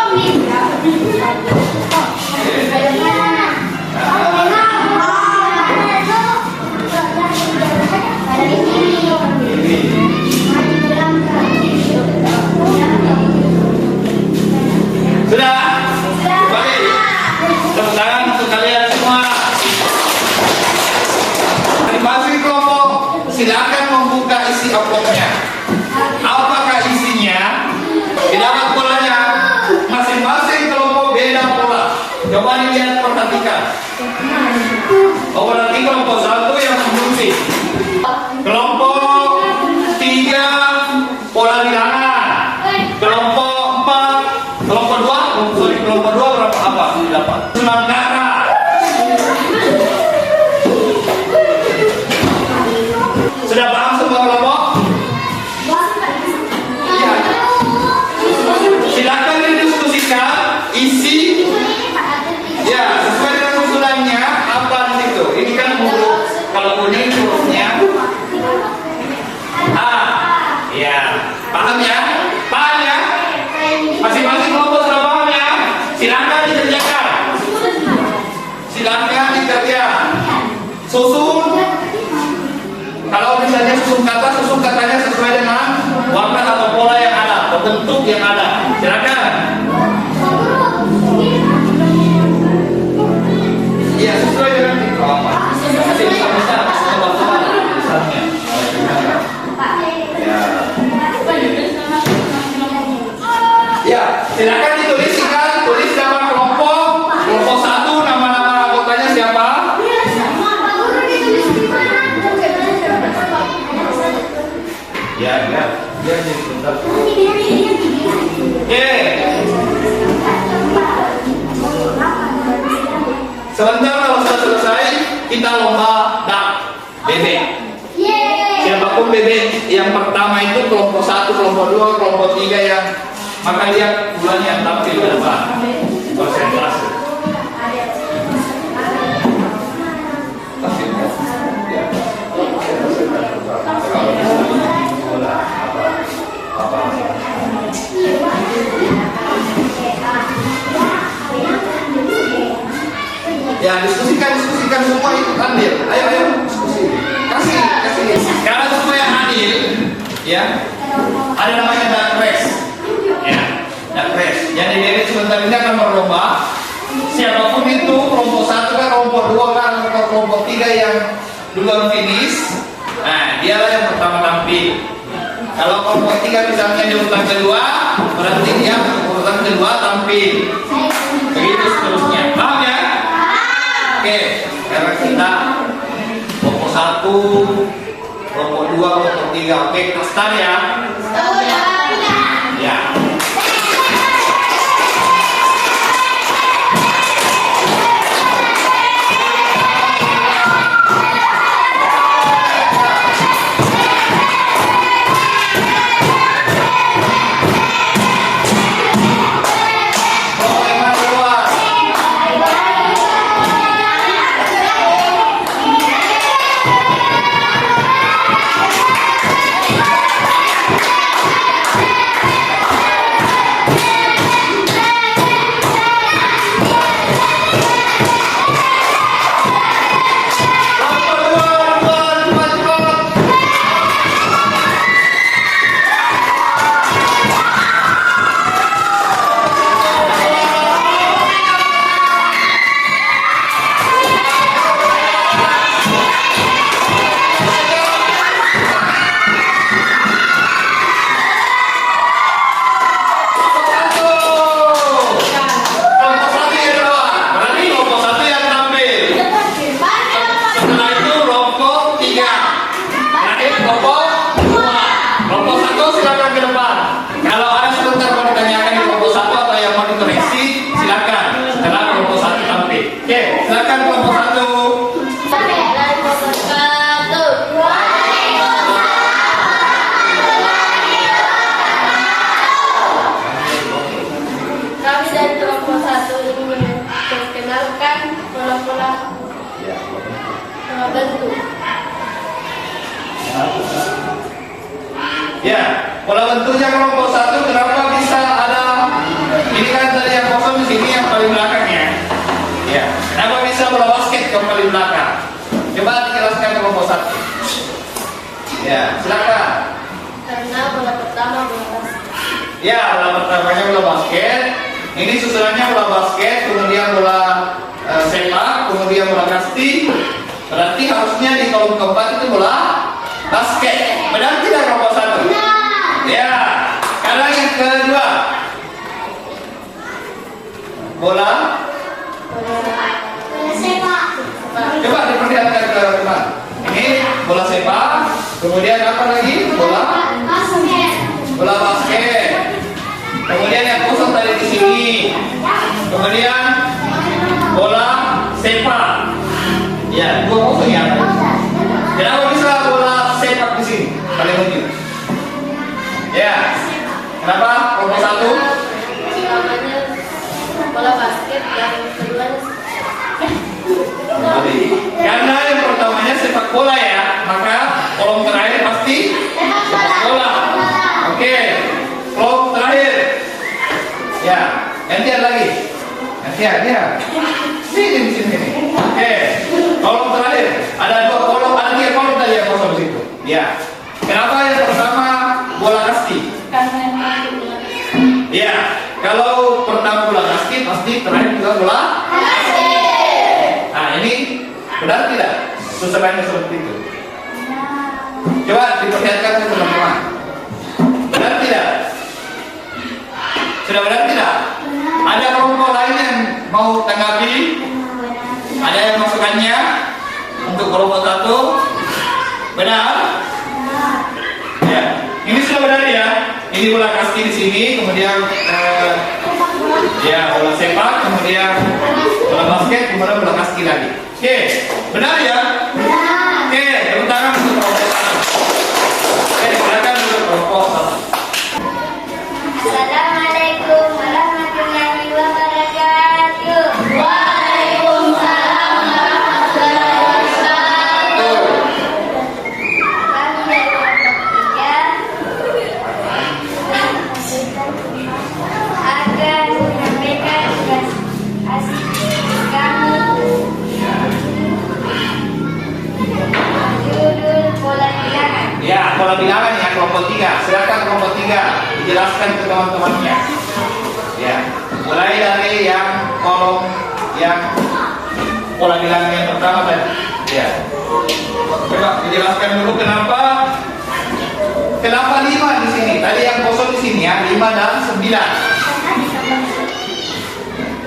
Sudah? Baik. Tepuk tangan untuk kalian semua. Masing kelompok silakan membuka isi amplopnya. Apakah isinya? Didapat polanya. Masing-masing kelompok beda pola. Coba dilihat, perhatikan. Oh, berarti kelompok 1 yang mengunci. Kelompok 3 pola bilangan. Kelompok 4, kelompok 2, kelompok 2 berapa apa? Dapat. Sunan darah. Sudah paham semua kelompok? Iya. Silakan didiskusikan isi. Ya, sesuai dengan usulannya apa di situ. Ini kan huruf, kalau kuning hurufnya A. Ya, paham ya? Paham ya? Masing-masing kelompok sudah paham ya? Silakan dikerjakan. Silakan dikerjakan. Susun. Kalau misalnya susun katanya sesuai dengan warna atau pola yang ada, atau bentuk yang ada. Silakan. Iya, sesuai dengan itu apa? Masih bisa misalnya. Ya, silakan dituliskan, tulis nama kelompok 1, nama-nama anggotanya siapa? Ya, jadi sebentar. Oke. Sebentar, kalau sudah selesai, kita lomba dak bebek. Siapapun bebek yang pertama itu kelompok 1, kelompok 2, kelompok 3 yang maka lihat bulannya tampil ke depan. Persentase. Ya, diskusikan semua, ikut ambil. Ayo diskusi. Kasih. Karena supaya adil, ya. Ada namanya dark race. Ya, dark race. Jadi bebek sebentar ini akan berlomba. Siapapun itu, kelompok 1 kan, kelompok 2 kan, atau kelompok 3 yang duluan finish. Nah, dialah yang pertama tampil. Kalau kelompok 3 misalnya di urutan kedua, berarti dia urutan kedua tampil. Begitu seterusnya. Paham ya? Oke, sekarang kita kelompok 1, kelompok 2, kelompok 3. Oke, kita start ya. Ya. Kami dari kelompok 1 ingin memperkenalkan pola-pola bentuk. Ya, pola bentuknya kelompok 1 kenapa bisa ada ini kan tadi yang kosong di sini yang paling belakangnya. Ya, kenapa bisa bola basket yang paling belakang? Coba dijelaskan kelompok 1. Ya, silakan. Karena bola pertama bola basket. Ya, bola pertamanya bola basket. Ini susunannya bola basket, kemudian bola sepak, kemudian bola kasti. Berarti harusnya di kolom keempat itu bola basket. Benar tidak kelompok 1? Ya. Sekarang yang kedua. Bola Sepak. coba diperlihatkan ke teman. Ini bola sepak, kemudian apa lagi? Bola Basket. Kemudian yang kosong tadi di sini. Kemudian bola sepak. Ya, dua kosong ya. Kenapa bisa bola sepak di sini? Paling mungkin. Ya. Kenapa? Kelompok 1. Pertamanya bola basket, yang kedua Karena yang pertamanya sepak bola ya, maka kolom terakhir pasti sepak bola. Oke, kolom terakhir. Ya, gantian lagi. Gantian. Sini. Oke, kolom terakhir. Ada 2 kolom, ada 3 kolom tadi yang kosong di situ. Ya. Kenapa yang pertama bola kasti? Ya, kalau pertama bola kasti pasti terakhir juga bola. Nah, ini benar tidak? Susunannya seperti itu. Coba diperlihatkan ke teman-teman. Benar tidak? Sudah benar tidak? Ada kelompok lain yang mau tanggapi? Ada yang masukannya untuk kelompok 1? Benar? Ya. Ini sudah benar ya. Ini bola kasti di sini, kemudian ya bola sepak, kemudian bola basket, kemudian bola kasti lagi. Oke, benar ya? Oke, tepuk tangan untuk kelompok 1. Oke, silakan untuk kelompok 1. Assalamualaikum warahmatullahi wabarakatuh. Waalaikumsalam warahmatullahi wabarakatuh. Kami dari kelompok 3 akan menyampaikan tugas asli kami. Judul bola bilangan. Ya, bola bilangan ya kelompok 3. Silakan kelompok 3 dijelaskan ke teman-temannya. Ya, mulai dari yang kolom yang bola bilangan yang pertama tadi. Ya. Coba dijelaskan dulu kenapa 5 di sini. Tadi yang kosong di sini ya, 5 dan 9.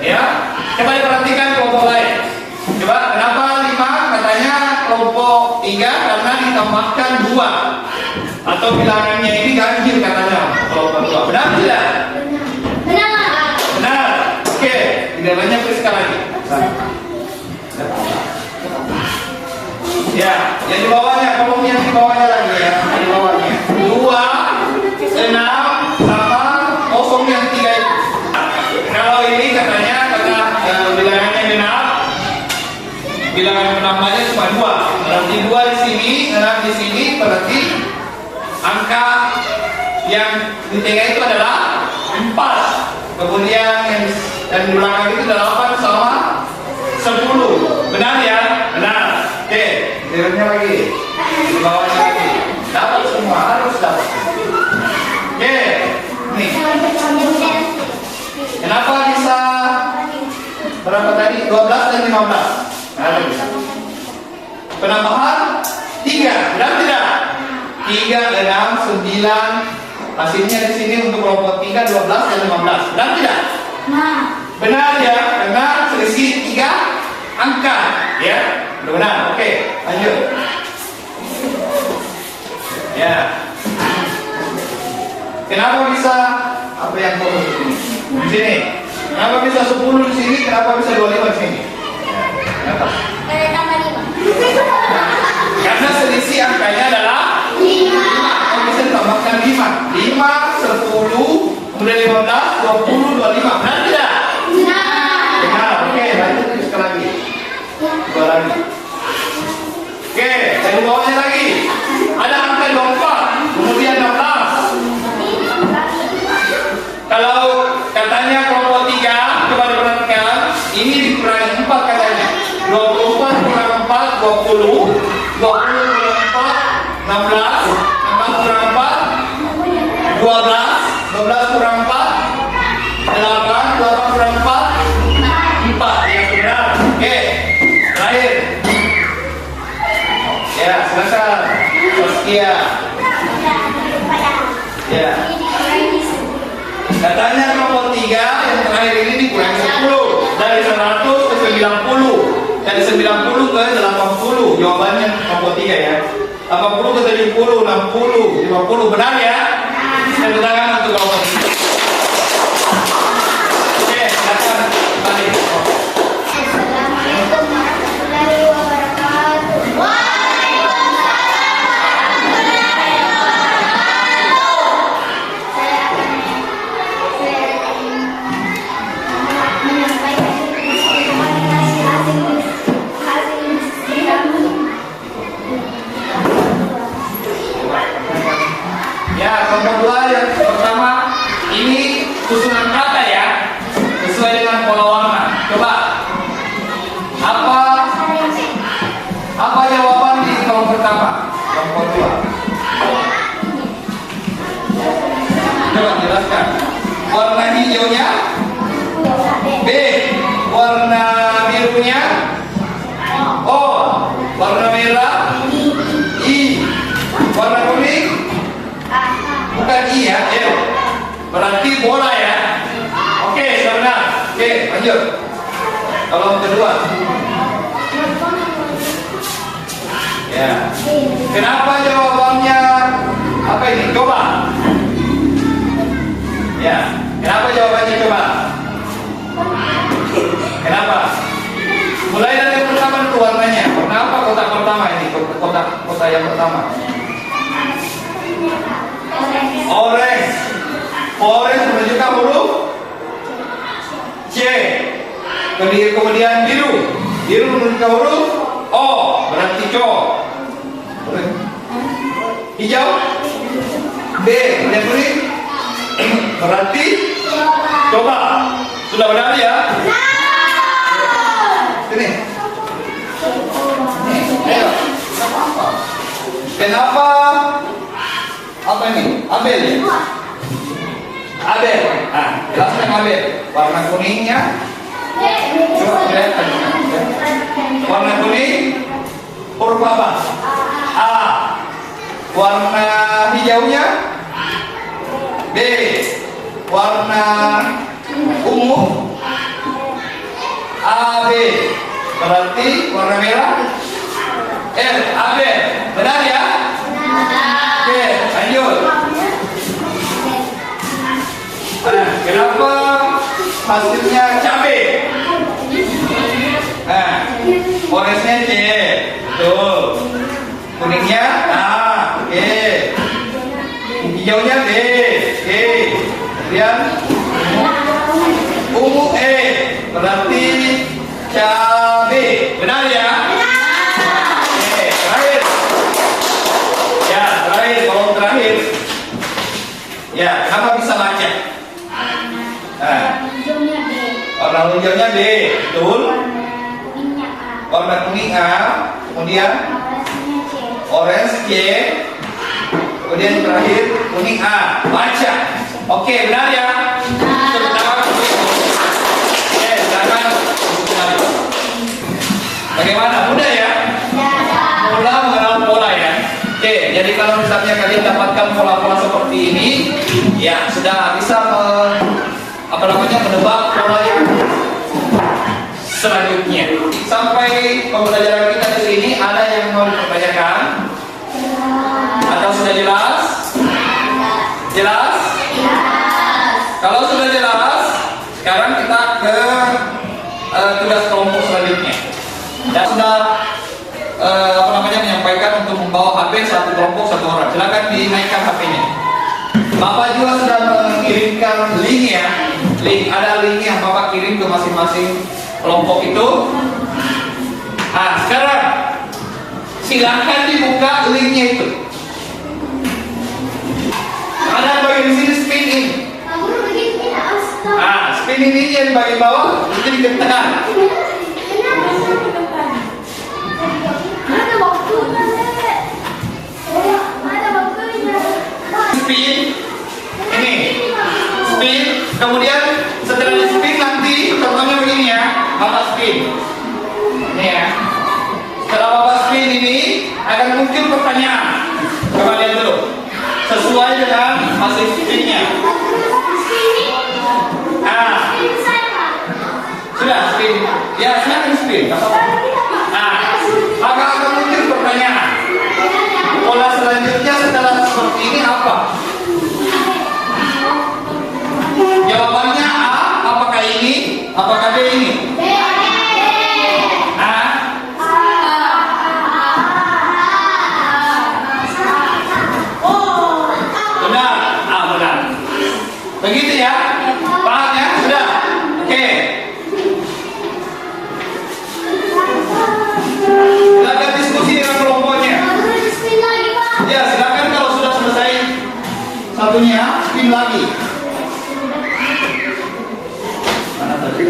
Ya, coba diperhatikan kelompok lain. Coba kenapa 5? Katanya kelompok 3 karena ditambahkan 2 atau bilangannya ini ganjil katanya kelompok 2. Benar tidak? Benar. Oke, bilangannya Priska lagi. Ya, yang di bawahnya, kolom yang di bawahnya lagi ya, di bawahnya 2, 6 sama kosong yang 3 itu. Kalau ini katanya karena bilangannya genap, bilangan penambahnya cuma 2. Berarti 2 di sini, 6 di sini, berarti angka yang di tengah itu adalah 4. Kemudian yang di belakang itu 8 sama 10. Benar ya? Benar. Oke, tirnya lagi. Di bawahnya lagi. Dapat semua, harus dapat. Oke, nih. Kenapa bisa berapa tadi? 12 dan 15. Penambahan 3, benar tidak? 3, 6, 9. Hasilnya di sini untuk kelompok 3, 12 dan 15. Benar tidak? Benar ya, karena selisih 3 angka, ya. Benar. Oke, lanjut. Ya. Kenapa bisa apa yang kosong di sini? Di sini. Kenapa bisa 10 di sini? Kenapa bisa 25 di sini? Kenapa? Karena selisih angkanya adalah 5. Bisa ditambahkan 5. 5, 10, kemudian 15, 20, 25. Benar tidak? Benar. Oke, lanjut sekali lagi. 2 lagi. kurang 4, 16. 16 kurang 4, 12. 12 kurang 4, 8. 8 kurang 4, 4. Yang benar. Oke, terakhir. Ya, silakan. Saskia. Ya. Katanya nomor 3 yang terakhir ini dikurangi 10 dari 100 ke 90. Dari 90 ke 80. Jawabannya nomor 3 ya. 80 ke 70, 60, 50. Benar ya? Tepuk tangan untuk nomor 3. Oke, silakan balik. Assalamualaikum warahmatullahi wabarakatuh. Saya akan menyampaikan Ya, nomor 2 yang pertama ini susunan kata ya, sesuai dengan pola warna. Coba apa jawaban di kelompok pertama? Kelompok 2. Coba jelaskan. Warna hijaunya B, warna birunya O, warna merah I, warna kuning bukan I ya, L. Berarti bola ya. Oke, sudah benar. Oke, lanjut. Kalau kedua. Ya. Kenapa jawabannya apa ini? Coba. Ya. Kenapa jawabannya coba? Kenapa? Mulai dari yang pertama itu warnanya. Warna apa kotak pertama ini? Kotak yang pertama. Orange. Orange menunjukkan huruf C. Kemudian biru. Biru menunjukkan huruf O. Berarti co. Hijau B. Kemudian kuning berarti coba. Sudah benar ya? Sini. Ayo. Kenapa? Apa ini? Abel ya? Abel. Nah, jelaskan Abel. Warna kuningnya. Coba kelihatan. Warna kuning huruf apa? A. Warna hijaunya B. Warna ungu AB. Berarti warna merah L. Abel. Benar ya? Oke, lanjut. Kenapa hasilnya cabai? Orange-nya C. Betul. Kuningnya A. Oke. Hijaunya B. Oke. Kemudian ungu E. Berarti cabai. Benar ya? Oke, terakhir. Ya, terakhir. Kolom terakhir. Ya, kenapa bisa baca? Warna hijaunya B. Betul. Warna kuning A. Kemudian orange C. Kemudian terakhir kuning A. Baca. Oke, benar ya? Oke, silakan. Bagaimana? Mudah ya? Mudah mengenal pola ya. Oke, jadi kalau misalnya kalian dapatkan pola-pola seperti ini, ya sudah bisa menebak pola yang selanjutnya. Sampai pembelajaran kita di sini, ada yang mau dipertanyakan? Atau sudah jelas? Jelas? Kalau sudah jelas, sekarang kita ke tugas kelompok selanjutnya. Dan sudah menyampaikan untuk membawa HP satu kelompok satu orang. Silakan dinaikkan HP-nya. Bapak juga sudah mengirimkan link ya. Link, ada link yang Bapak kirim ke masing-masing kelompok itu. Nah, sekarang silakan dibuka linknya itu. Ada bagian di sini spin in. Nah, spin ini yang bagian bawah, itu di tengah. Ada waktu. screen. Ini ya. Setelah Bapak screen ini akan muncul pertanyaan. Coba lihat dulu. Sesuai dengan hasil screennya. Sudah screen. Ya, silakan screen. Maka akan muncul pertanyaan. Pola selanjutnya setelah seperti ini apa? Jawabannya A. Apakah ini? Apakah B ini? Benar. Benar. Begitu ya? Paham ya? Sudah? Oke. Silakan diskusi dengan kelompoknya. Ya, silakan kalau sudah selesai satunya, spin lagi. Mana tadi?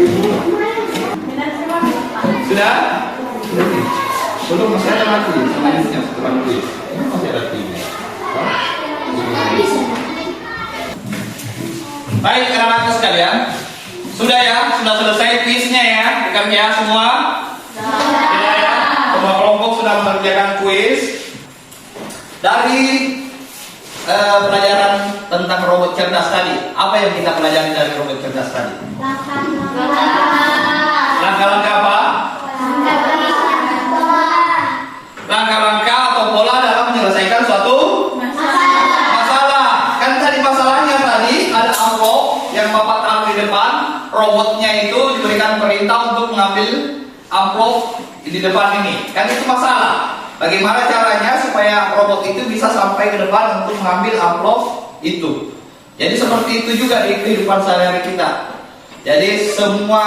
Sudah? Belum, masih ada lagi. Selanjutnya setelah kuis. Ini masih ada 3. Baik, anak-anakku sekalian. Sudah ya? Sudah selesai kuisnya ya? Bekerja semua? Sudah ya? Semua kelompok sudah mengerjakan kuis. Dari pelajaran tentang robot cerdas tadi, apa yang kita pelajari dari robot cerdas tadi? Langkah-langkah apa? Langkah-langkah atau pola dalam menyelesaikan suatu masalah. Kan tadi masalahnya tadi ada amplop yang Bapak taruh di depan, robotnya itu diberikan perintah untuk mengambil amplop di depan ini. Kan itu masalah. Bagaimana caranya supaya robot itu bisa sampai ke depan untuk mengambil amplop itu. Jadi seperti itu juga di kehidupan sehari-hari kita. Jadi semua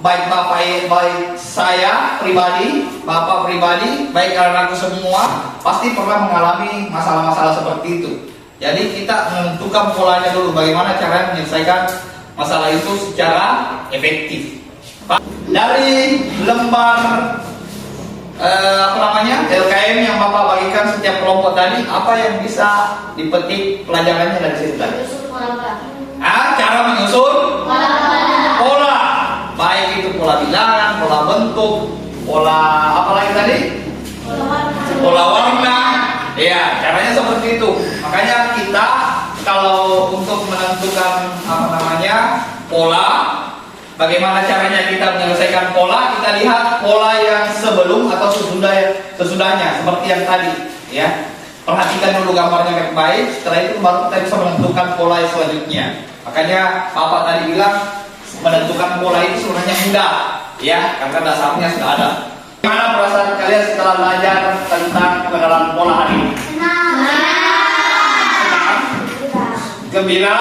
baik Bapak, baik saya pribadi, Bapak pribadi, baik anak-anakku semua pasti pernah mengalami masalah-masalah seperti itu. Jadi kita menentukan polanya dulu, bagaimana cara menyelesaikan masalah itu secara efektif. Dari lembar LKM yang Bapak bagikan setiap kelompok tadi, apa yang bisa dipetik pelajarannya dari situ tadi? Cara menyusun pola, baik itu pola bilangan, pola bentuk, pola apa lagi tadi? Pola warna. Ya, caranya seperti itu. Makanya kita kalau untuk menentukan pola, bagaimana caranya kita menyelesaikan pola? Kita lihat pola yang sebelum atau sesudahnya, seperti yang tadi, ya. Perhatikan dulu gambarnya baik-baik. Setelah itu baru kita bisa menentukan pola yang selanjutnya. Makanya Bapak tadi bilang menentukan pola itu sebenarnya mudah, ya, karena dasarnya sudah ada. Gimana perasaan kalian setelah belajar tentang pengenalan pola hari ini? Senang. Gembira?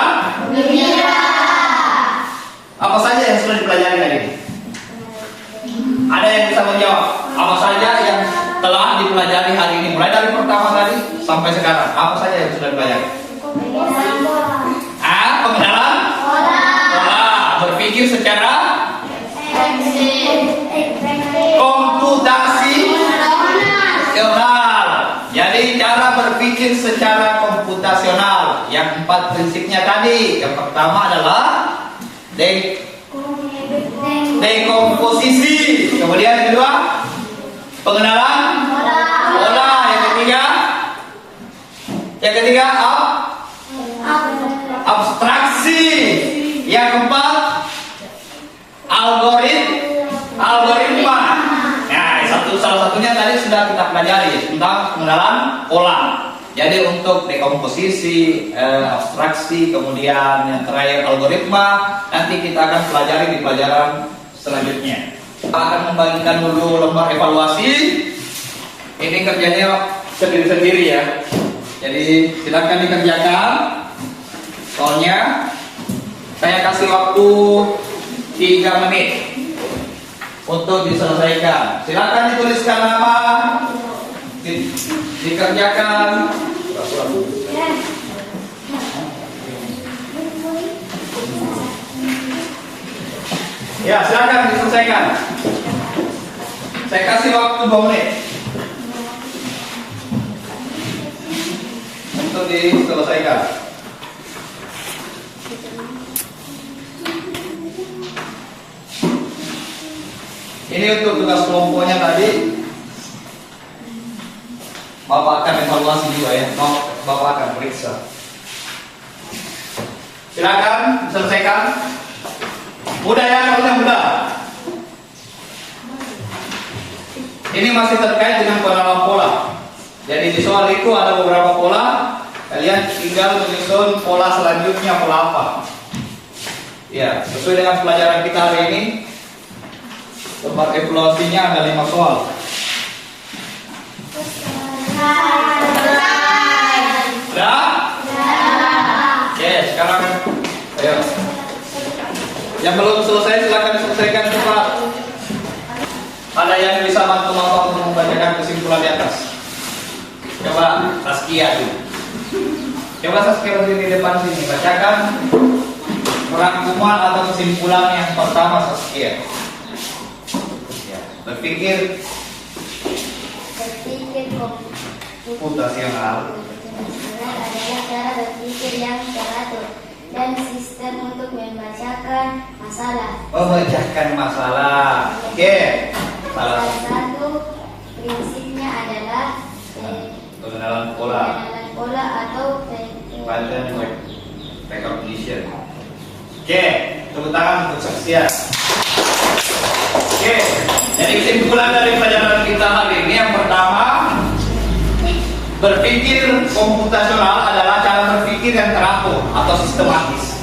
Apa saja yang sudah dipelajari hari ini? Ada yang bisa menjawab? Apa saja yang telah dipelajari hari ini? Mulai dari pertama tadi sampai sekarang. Apa saja yang sudah dipelajari? Pengenalan pola. Berpikir secara komputasional. Jadi cara berpikir secara komputasional. Yang 4 prinsipnya tadi. Yang pertama adalah dekomposisi. Kemudian yang kedua, pengenalan pola. Yang ketiga abstraksi. Yang keempat, algoritma. Nah, salah satunya tadi sudah kita pelajari tentang pengenalan pola. Jadi untuk dekomposisi, abstraksi, kemudian yang terakhir algoritma, nanti kita akan pelajari di pelajaran selanjutnya. Kita akan membagikan dulu lembar evaluasi. Ini kerjanya sendiri-sendiri ya. Jadi silakan dikerjakan. Soalnya saya kasih waktu 3 menit untuk diselesaikan. Silakan dituliskan nama, dikerjakan. Ya, silakan diselesaikan. Saya kasih waktu 2 menit untuk diselesaikan. Ini untuk tugas kelompoknya tadi. Bapak akan evaluasi juga ya. Bapak akan periksa. Silakan selesaikan. Mudah ya, soalnya mudah. Ini masih terkait dengan pengenalan pola. Jadi di soal itu ada beberapa pola. Kalian tinggal menyusun pola selanjutnya, pola apa? Ya, sesuai dengan pelajaran kita hari ini. Tempat evaluasinya ada 5 soal. Sudah? Oke, sekarang ayo. Yang belum selesai silakan selesaikan cepat. Ada yang bisa bantu Bapak untuk membacakan kesimpulan di atas? Coba Saskia dulu. Coba Saskia berdiri di depan sini, bacakan rangkuman atau kesimpulan yang pertama Saskia. Ya, berpikir komputasional adalah cara berpikir yang teratur dan sistem untuk membacakan masalah. Memecahkan masalah. Oke. Salah satu prinsipnya adalah Pengenalan pola. pengenalan pola atau Pattern recognition. Oke, tepuk tangan untuk Saskia. Oke, jadi kesimpulan dari pelajaran kita hari ini yang pertama, berpikir komputasional adalah cara berpikir yang teratur atau sistematis.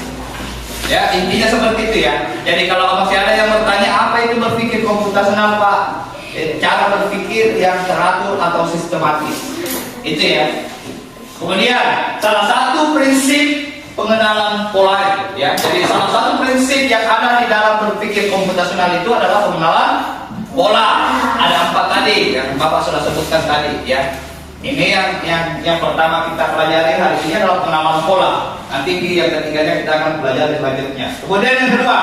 Ya, intinya seperti itu ya. Jadi kalau masih ada yang bertanya apa itu berpikir komputasional, Pak? Cara berpikir yang teratur atau sistematis. Itu ya. Kemudian salah satu prinsip pengenalan pola itu ya. Jadi salah satu prinsip yang ada di dalam berpikir komputasional itu adalah pengenalan pola. Ada 4 tadi yang Bapak sudah sebutkan tadi ya. Ini yang pertama kita pelajari hari ini adalah pengenalan pola. Nanti di yang ketiganya kita akan pelajari selanjutnya. Kemudian yang kedua,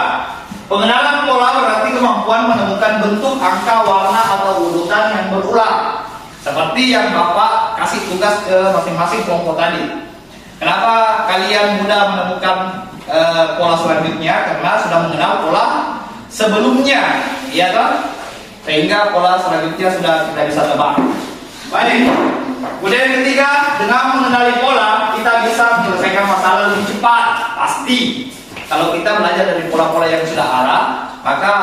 pengenalan pola berarti kemampuan menemukan bentuk, angka, warna atau urutan yang berulang. Seperti yang Bapak kasih tugas ke masing-masing kelompok tadi. Kenapa kalian mudah menemukan pola selanjutnya? Karena sudah mengenal pola sebelumnya, iya kan? Sehingga pola selanjutnya sudah kita bisa tebak. Baik. Kemudian yang ketiga, dengan mengenali pola, kita bisa menyelesaikan masalah lebih cepat, pasti. Kalau kita belajar dari pola-pola yang sudah ada, maka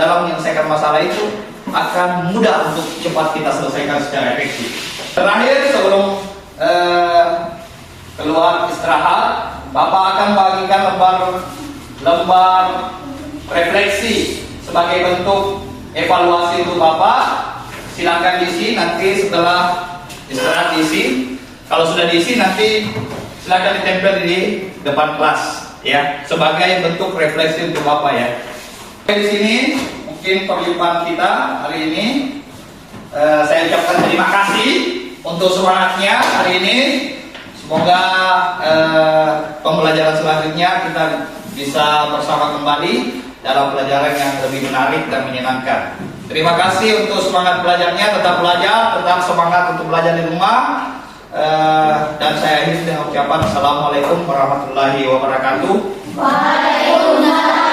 dalam menyelesaikan masalah itu akan mudah untuk cepat kita selesaikan secara efektif. Terakhir, sebelum keluar istirahat, Bapak akan bagikan lembar refleksi sebagai bentuk evaluasi untuk Bapak. Silakan diisi nanti setelah istirahat diisi. Kalau sudah diisi nanti silakan ditempel di depan kelas ya sebagai bentuk refleksi untuk Bapak ya. Di sini mungkin perjumpaan kita hari ini saya ucapkan terima kasih untuk semangatnya hari ini. Semoga pembelajaran selanjutnya kita bisa bersama kembali dalam pelajaran yang lebih menarik dan menyenangkan. Terima kasih untuk semangat belajarnya, tetap belajar, tetap semangat untuk belajar di rumah. Dan saya akhiri dengan ucapan Assalamualaikum warahmatullahi wabarakatuh. Waalaikumsalam.